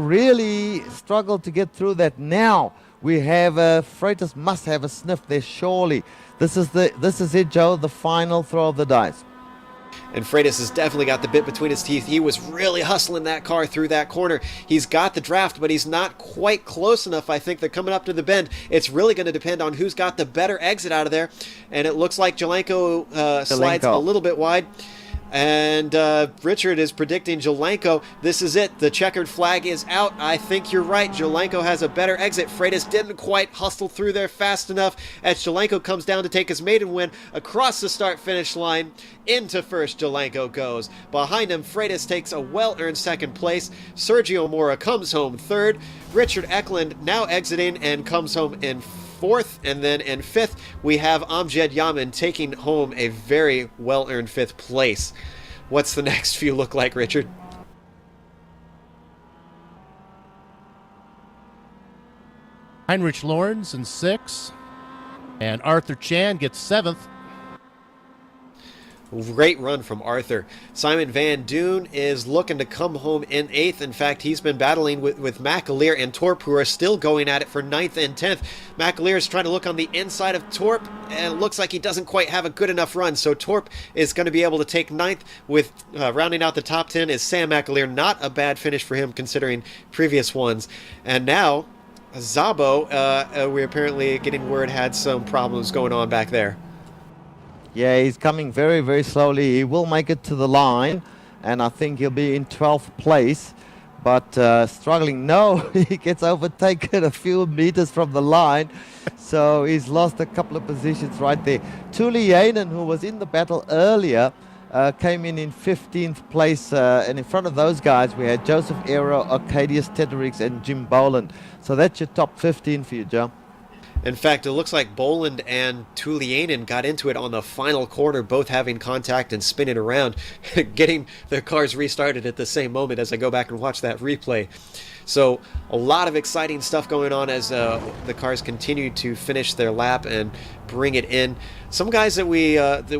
really struggled to get through that. Now we have Freitas must have a sniff there, surely. This is it, Joe, the final throw of the dice. And Freitas has definitely got the bit between his teeth. He was really hustling that car through that corner. He's got the draft, but he's not quite close enough. I think they're coming up to the bend. It's really going to depend on who's got the better exit out of there. And it looks like Jelenko slides a little bit wide. And Richard is predicting Jolenko. This is it. The checkered flag is out. I think you're right. Jolenko has a better exit. Freitas didn't quite hustle through there fast enough as Jolenko comes down to take his maiden win across the start-finish line. Into first, Jolenko goes. Behind him, Freitas takes a well-earned second place. Sergio Mora comes home third. Richard Eklund now exiting and comes home in fourth, and then in fifth we have Amjad Yaman taking home a very well-earned fifth place. What's the next few look like, Richard? Heinrich Lorenz in 6th, and Arthur Chan gets 7th. Great run from Arthur. Simon Van Doon is looking to come home in 8th. In fact, he's been battling with McAleer and Torp, who are still going at it for 9th and 10th. McAleer is trying to look on the inside of Torp, and it looks like he doesn't quite have a good enough run. So Torp is going to be able to take 9th, with rounding out the top 10 is Sam McAleer. Not a bad finish for him considering previous ones. And now, Zabo, we're apparently getting word, had some problems going on back there. Yeah, he's coming very, very slowly. He will make it to the line, and I think he'll be in 12th place, but struggling. No, he gets overtaken a few meters from the line, so he's lost a couple of positions right there. Tuli Yanen, who was in the battle earlier, came in 15th place, and in front of those guys we had Joseph Aero, Arcadius Teddericks, and Jim Boland. So that's your top 15 for you, Joe. In fact, it looks like Boland and Tulianen got into it on the final corner, both having contact and spinning around, getting their cars restarted at the same moment as I go back and watch that replay. So a lot of exciting stuff going on as the cars continue to finish their lap and bring it in. Some guys that we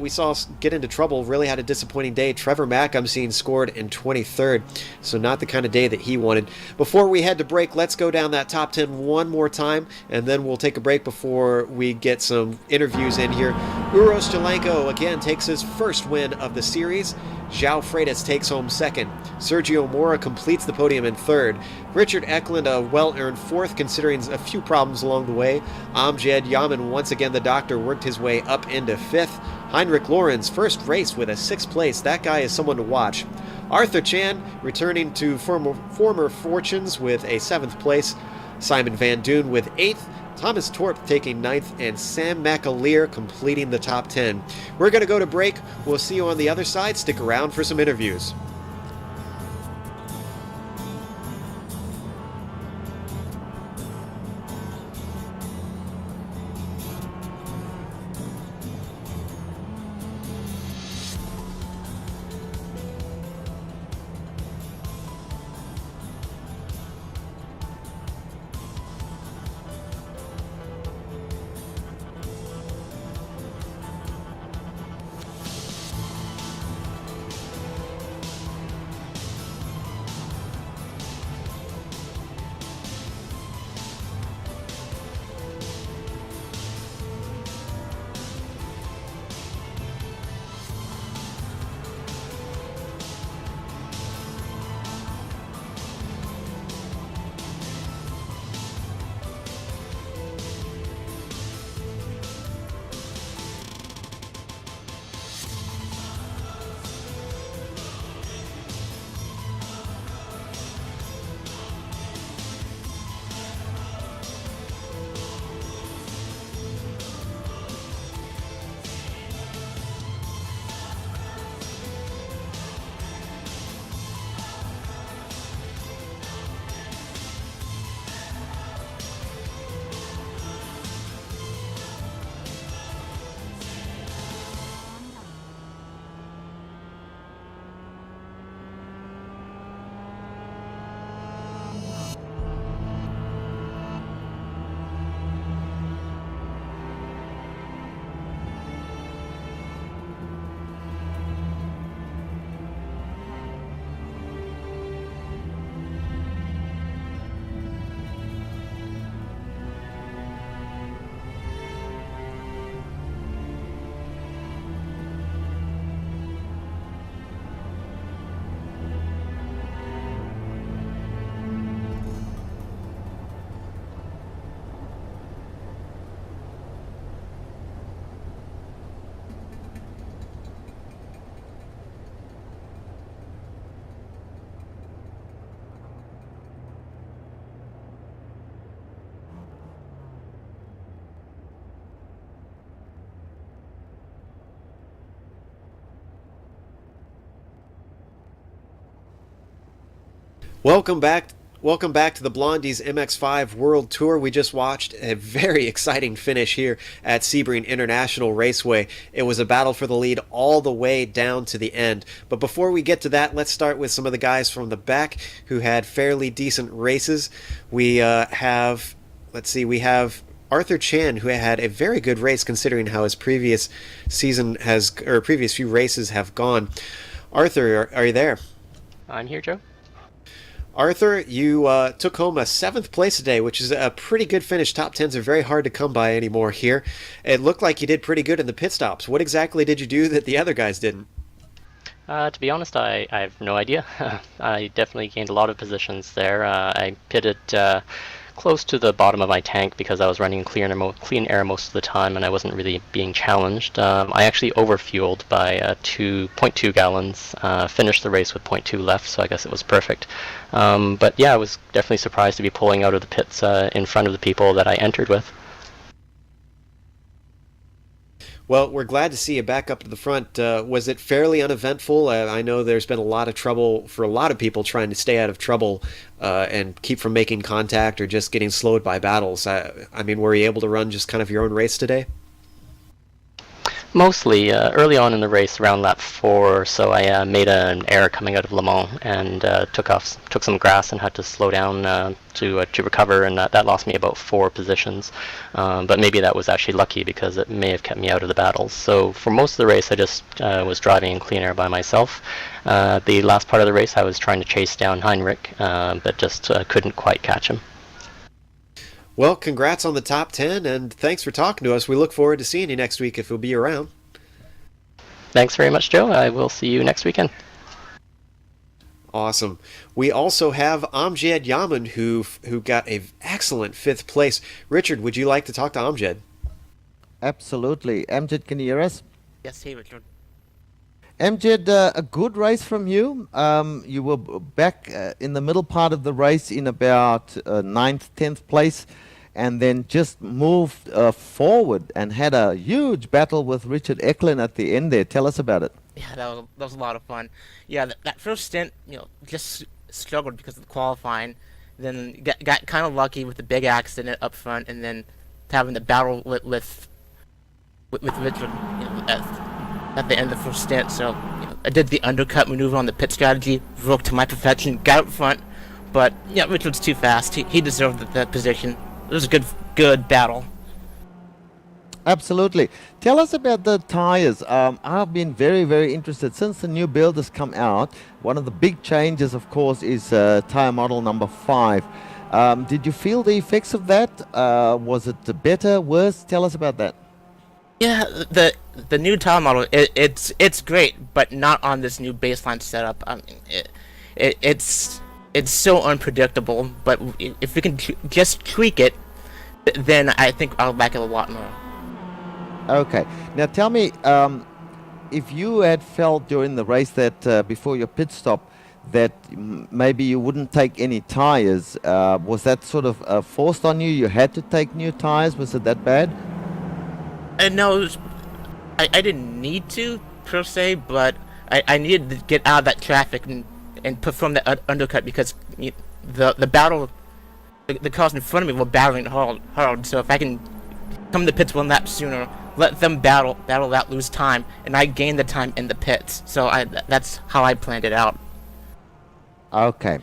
saw get into trouble really had a disappointing day. Trevor Mack, I'm seeing, scored in 23rd, so not the kind of day that he wanted. Before we head to break, let's go down that top 10 one more time, and then we'll take a break before we get some interviews in here. Uros Jolenko again takes his first win of the series. João Freitas takes home second. Sergio Mora completes the podium in third. Richard Eklund a well-earned fourth, considering a few problems along the way. Amjad Yaman, once again the doctor, worked his way up into fifth. Heinrich Lorenz, first race with a 6th place. That guy is someone to watch. Arthur Chan returning to former fortunes with a 7th place. Simon Van Doon with 8th. Thomas Torp taking 9th, and Sam McAleer completing the top 10. We're going to go to break. We'll see you on the other side. Stick around for some interviews. Welcome back. Welcome back to the Blondies MX5 World Tour. We just watched a very exciting finish here at Sebring International Raceway. It was a battle for the lead all the way down to the end. But before we get to that, let's start with some of the guys from the back who had fairly decent races. We have Arthur Chan, who had a very good race considering how his previous few races have gone. Arthur, are you there? I'm here, Joe. Arthur, you took home a 7th place today, which is a pretty good finish. Top 10s are very hard to come by anymore here. It looked like you did pretty good in the pit stops. What exactly did you do that the other guys didn't? To be honest, I have no idea. I definitely gained a lot of positions there. I pitted close to the bottom of my tank because I was running clean air most of the time and I wasn't really being challenged. I actually overfueled by 2.2 gallons, finished the race with 0.2 left, so I guess it was perfect. But yeah, I was definitely surprised to be pulling out of the pits in front of the people that I entered with. Well, we're glad to see you back up to the front. Was it fairly uneventful? I know there's been a lot of trouble for a lot of people trying to stay out of trouble and keep from making contact or just getting slowed by battles. I mean, were you able to run just kind of your own race today? Mostly, early on in the race, around lap 4 or so, I made an error coming out of Le Mans and took some grass and had to slow down to recover, and that lost me about 4 positions. But maybe that was actually lucky because it may have kept me out of the battles. So for most of the race, I just was driving in clean air by myself. The last part of the race, I was trying to chase down Heinrich, but just couldn't quite catch him. Well, congrats on the top 10, and thanks for talking to us. We look forward to seeing you next week if you'll be around. Thanks very much, Joe. I will see you next weekend. Awesome. We also have Amjad Yaman, who got an excellent 5th place. Richard, would you like to talk to Amjad? Absolutely. Amjad, can you hear us? Yes, hey Richard. Amjad, a good race from you. You were back in the middle part of the race in about 9th, 10th place, and then just moved forward and had a huge battle with Richard Eklund at the end there. Tell us about it. Yeah, that was a lot of fun. Yeah, that first stint, just struggled because of the qualifying. Then got kind of lucky with the big accident up front, and then having the battle with Richard at the end of the first stint. So I did the undercut maneuver on the pit strategy, worked to my perfection, got up front. But yeah, Richard's too fast. He deserved that position. It was a good battle. Absolutely. Tell us about the tires. I've been very, very interested. Since the new build has come out, one of the big changes, of course, is tire model number 5. Did you feel the effects of that? Was it better, worse? Tell us about that. Yeah, the new tire model, it's great, but not on this new baseline setup. I mean, it's so unpredictable. But if we can just tweak it, then I think I'll like it a lot more. Okay. Now tell me, if you had felt during the race that before your pit stop that maybe you wouldn't take any tires, was that sort of forced on you? You had to take new tires? Was it that bad? No, I didn't need to, per se, but I needed to get out of that traffic and perform the undercut because the battle, the cars in front of me were battling hard. So if I can come to the pits 1 lap sooner, let them battle that, lose time, and I gain the time in the pits. So that's how I planned it out. Okay.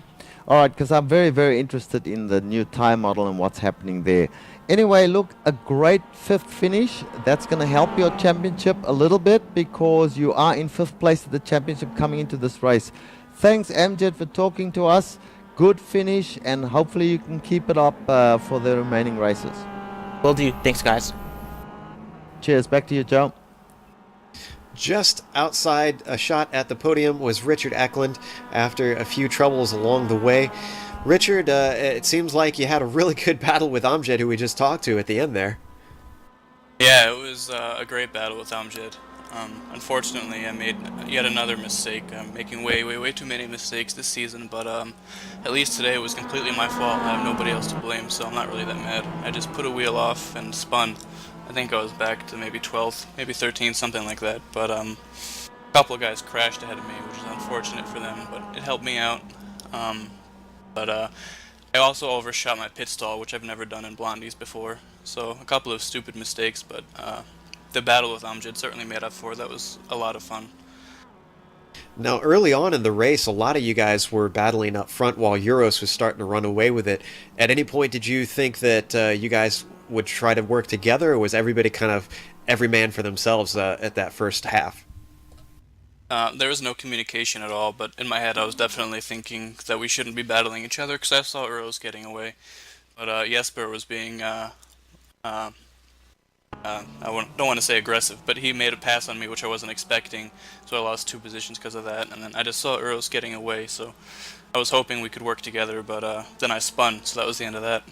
All right, because I'm very, very interested in the new tire model and what's happening there. Anyway, look, a great 5th finish. That's going to help your championship a little bit because you are in 5th place at the championship coming into this race. Thanks, Amjad, for talking to us. Good finish, and hopefully you can keep it up for the remaining races. Will do. Thanks, guys. Cheers. Back to you, Joe. Just outside a shot at the podium was Richard Eklund after a few troubles along the way. Richard, it seems like you had a really good battle with Amjad, who we just talked to at the end there. Yeah, it was a great battle with Amjad. Unfortunately, I made yet another mistake. I'm making way too many mistakes this season, but at least today it was completely my fault. I have nobody else to blame, so I'm not really that mad. I just put a wheel off and spun. I think I was back to maybe 12th, maybe 13th, something like that. But a couple of guys crashed ahead of me, which is unfortunate for them, but it helped me out. But I also overshot my pit stall, which I've never done in Blondies before. So a couple of stupid mistakes, but the battle with Amjad certainly made up for it. That was a lot of fun. Now, early on in the race, a lot of you guys were battling up front while Euros was starting to run away with it. At any point, did you think that you guys would try to work together, or was everybody kind of every man for themselves at that first half? There was no communication at all, but in my head I was definitely thinking that we shouldn't be battling each other because I saw Uros getting away. But Jesper was being, don't want to say aggressive, but he made a pass on me which I wasn't expecting, so I lost 2 positions because of that, and then I just saw Uros getting away, so I was hoping we could work together, but then I spun, so that was the end of that.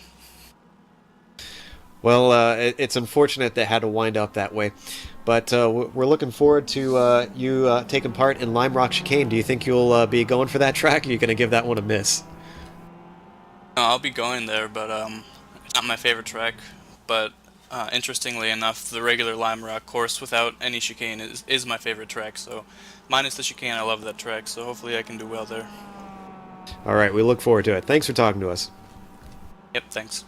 Well, it's unfortunate that it had to wind up that way. But we're looking forward to you taking part in Lime Rock Chicane. Do you think you'll be going for that track, or are you going to give that one a miss? No, I'll be going there, but it's not my favorite track. But interestingly enough, the regular Lime Rock course without any chicane is my favorite track. So minus the chicane, I love that track. So hopefully I can do well there. All right, we look forward to it. Thanks for talking to us. Yep, thanks.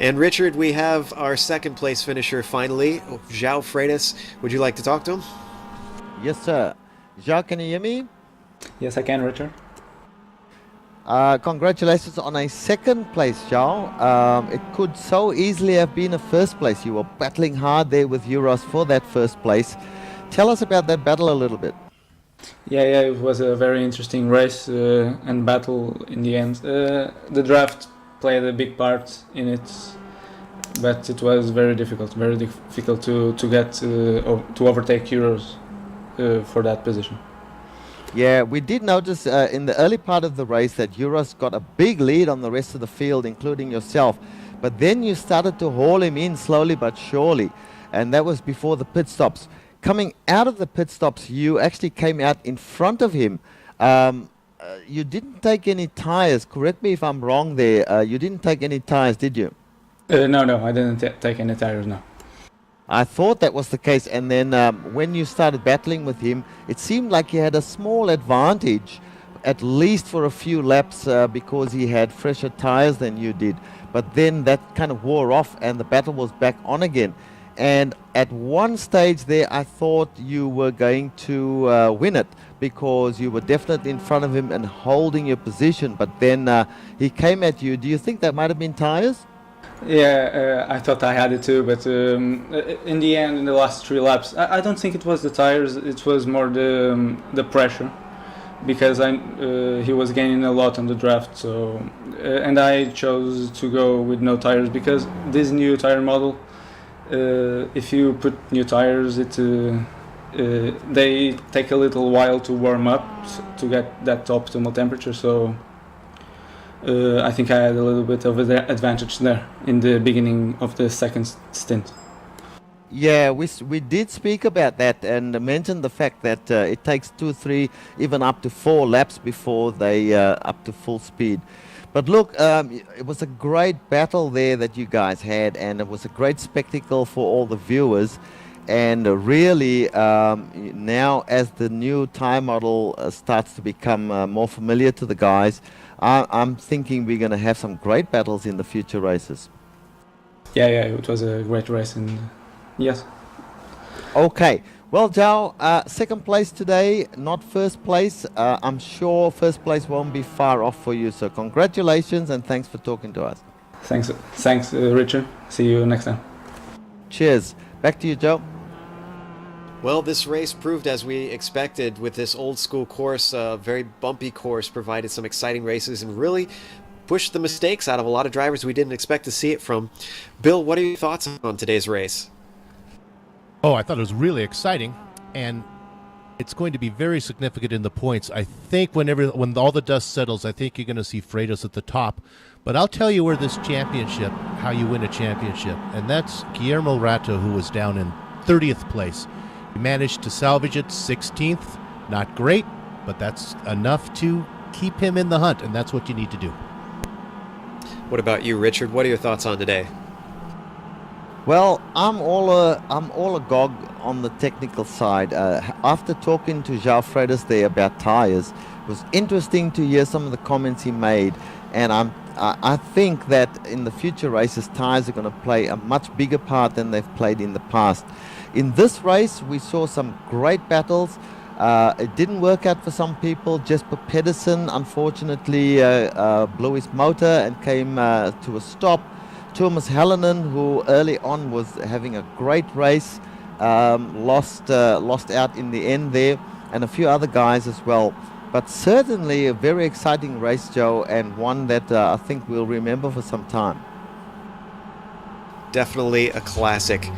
And Richard, we have our second place finisher finally, João Freitas. Would you like to talk to him? Yes, sir. João, can you hear me? Yes, I can, Richard. Congratulations on a second place, João. It could so easily have been a first place. You were battling hard there with Euros for that first place. Tell us about that battle a little bit. Yeah, it was a very interesting race and battle in the end. The draft played a big part in it, but it was very difficult to get to overtake Euros for that position. Yeah, we did notice in the early part of the race that Euros got a big lead on the rest of the field, including yourself. But then you started to haul him in slowly but surely, and that was before the pit stops. Coming out of the pit stops, you actually came out in front of him. You didn't take any tires. Correct me if I'm wrong there. You didn't take any tires, did you? No, I didn't take any tires, no. I thought that was the case, and then when you started battling with him, it seemed like you had a small advantage, at least for a few laps, because he had fresher tires than you did. But then that kind of wore off, and the battle was back on again. And at one stage there, I thought you were going to win it, because you were definitely in front of him and holding your position. But then he came at you. Do you think that might have been tires? Yeah, I thought I had it too, but in the end, in the last 3 laps, I don't think it was the tires. It was more the pressure, because he was gaining a lot on the draft. So and I chose to go with no tires because this new tire model, if you put new tires, they take a little while to warm up to get that optimal temperature. So I think I had a little bit of an advantage there in the beginning of the second stint. Yeah, we did speak about that and mentioned the fact that it takes 2, 3, even up to 4 laps before they up to full speed. But look, it was a great battle there that you guys had, and it was a great spectacle for all the viewers. And really, now as the new tire model starts to become more familiar to the guys, I'm thinking we're going to have some great battles in the future races. Yeah, it was a great race, and yes. Okay. Well, João, second place today, not first place. I'm sure first place won't be far off for you. So congratulations and thanks for talking to us. Thanks, Richard. See you next time. Cheers. Back to you, Joe. Well, this race proved as we expected with this old school course, very bumpy course, provided some exciting races and really pushed the mistakes out of a lot of drivers we didn't expect to see it from. Bill, what are your thoughts on today's race? Oh, I thought it was really exciting, and it's going to be very significant in the points. I think when all the dust settles, I think you're going to see Freitas at the top. But I'll tell you where this championship, how you win a championship, and that's Guillermo Rato, who was down in 30th place. He managed to salvage it 16th. Not great, but that's enough to keep him in the hunt, and that's what you need to do. What about you, Richard? What are your thoughts on today? Well, I'm all agog on the technical side. After talking to João Freitas there about tires, was interesting to hear some of the comments he made, and I think that in the future races, tires are going to play a much bigger part than they've played in the past. In this race, we saw some great battles. It didn't work out for some people. Jesper Pedersen, unfortunately, blew his motor and came to a stop. Thomas Hallinan, who early on was having a great race, lost out in the end there, and a few other guys as well. But certainly a very exciting race, Joe, and one that I think we'll remember for some time. Definitely a classic.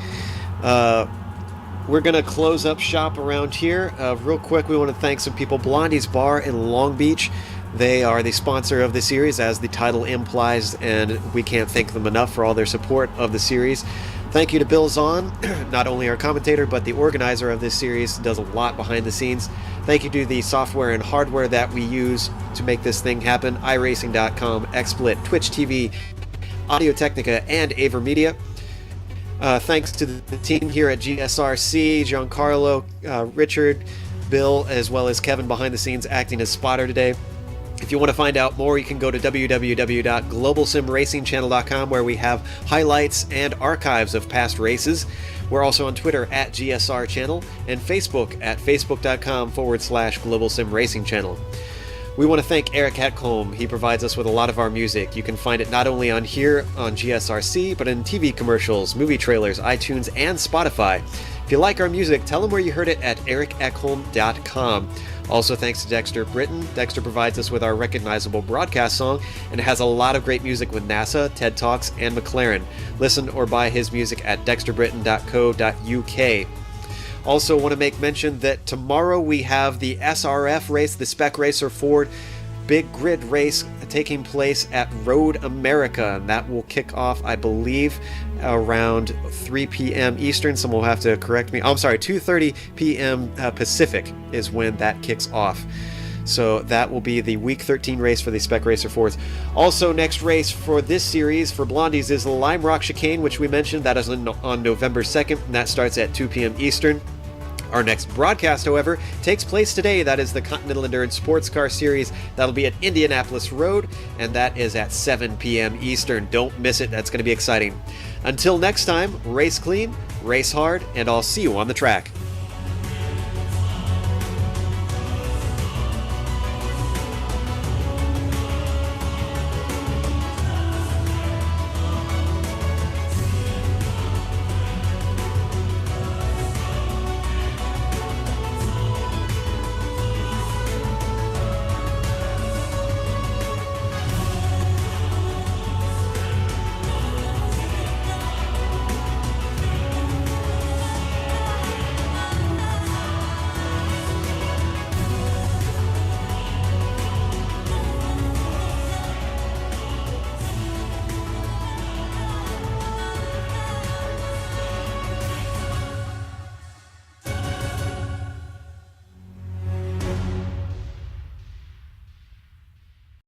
We're going to close up shop around here. Real quick, we want to thank some people. Blondies Bar in Long Beach. They are the sponsor of the series, as the title implies, and we can't thank them enough for all their support of the series. Thank you to Bill Zahn, not only our commentator, but the organizer of this series, does a lot behind the scenes. Thank you to the software and hardware that we use to make this thing happen, iRacing.com, XSplit, Twitch TV, Audio Technica, and AverMedia. Thanks to the team here at GSRC, Giancarlo, Richard, Bill, as well as Kevin behind the scenes acting as spotter today. If you want to find out more, you can go to www.globalsimracingchannel.com, where we have highlights and archives of past races. We're also on Twitter at GSR Channel and Facebook at facebook.com/globalsimracingchannel. We want to thank Eric Ekholm. He provides us with a lot of our music. You can find it not only on here on GSRC, but in TV commercials, movie trailers, iTunes, and Spotify. If you like our music, tell them where you heard it at ericekholm.com. Also, thanks to Dexter Britton. Dexter provides us with our recognizable broadcast song and has a lot of great music with NASA, TED Talks, and McLaren. Listen or buy his music at dexterbritton.co.uk. Also want to make mention that tomorrow we have the SRF race, the Spec Racer Ford Big Grid race taking place at Road America, and that will kick off, I believe, around 3 p.m. Eastern. Someone will have to correct me. Oh, I'm sorry, 2:30 p.m. Pacific is when that kicks off. So that will be the Week 13 race for the Spec Racer Fords. Also, next race for this series for Blondies is the Lime Rock Chicane, which we mentioned. That is on November 2nd, and that starts at 2 p.m. Eastern. Our next broadcast, however, takes place today. That is the Continental Endurance Sports Car Series. That'll be at Indianapolis Road, and that is at 7 p.m. Eastern. Don't miss it. That's going to be exciting. Until next time, race clean, race hard, and I'll see you on the track.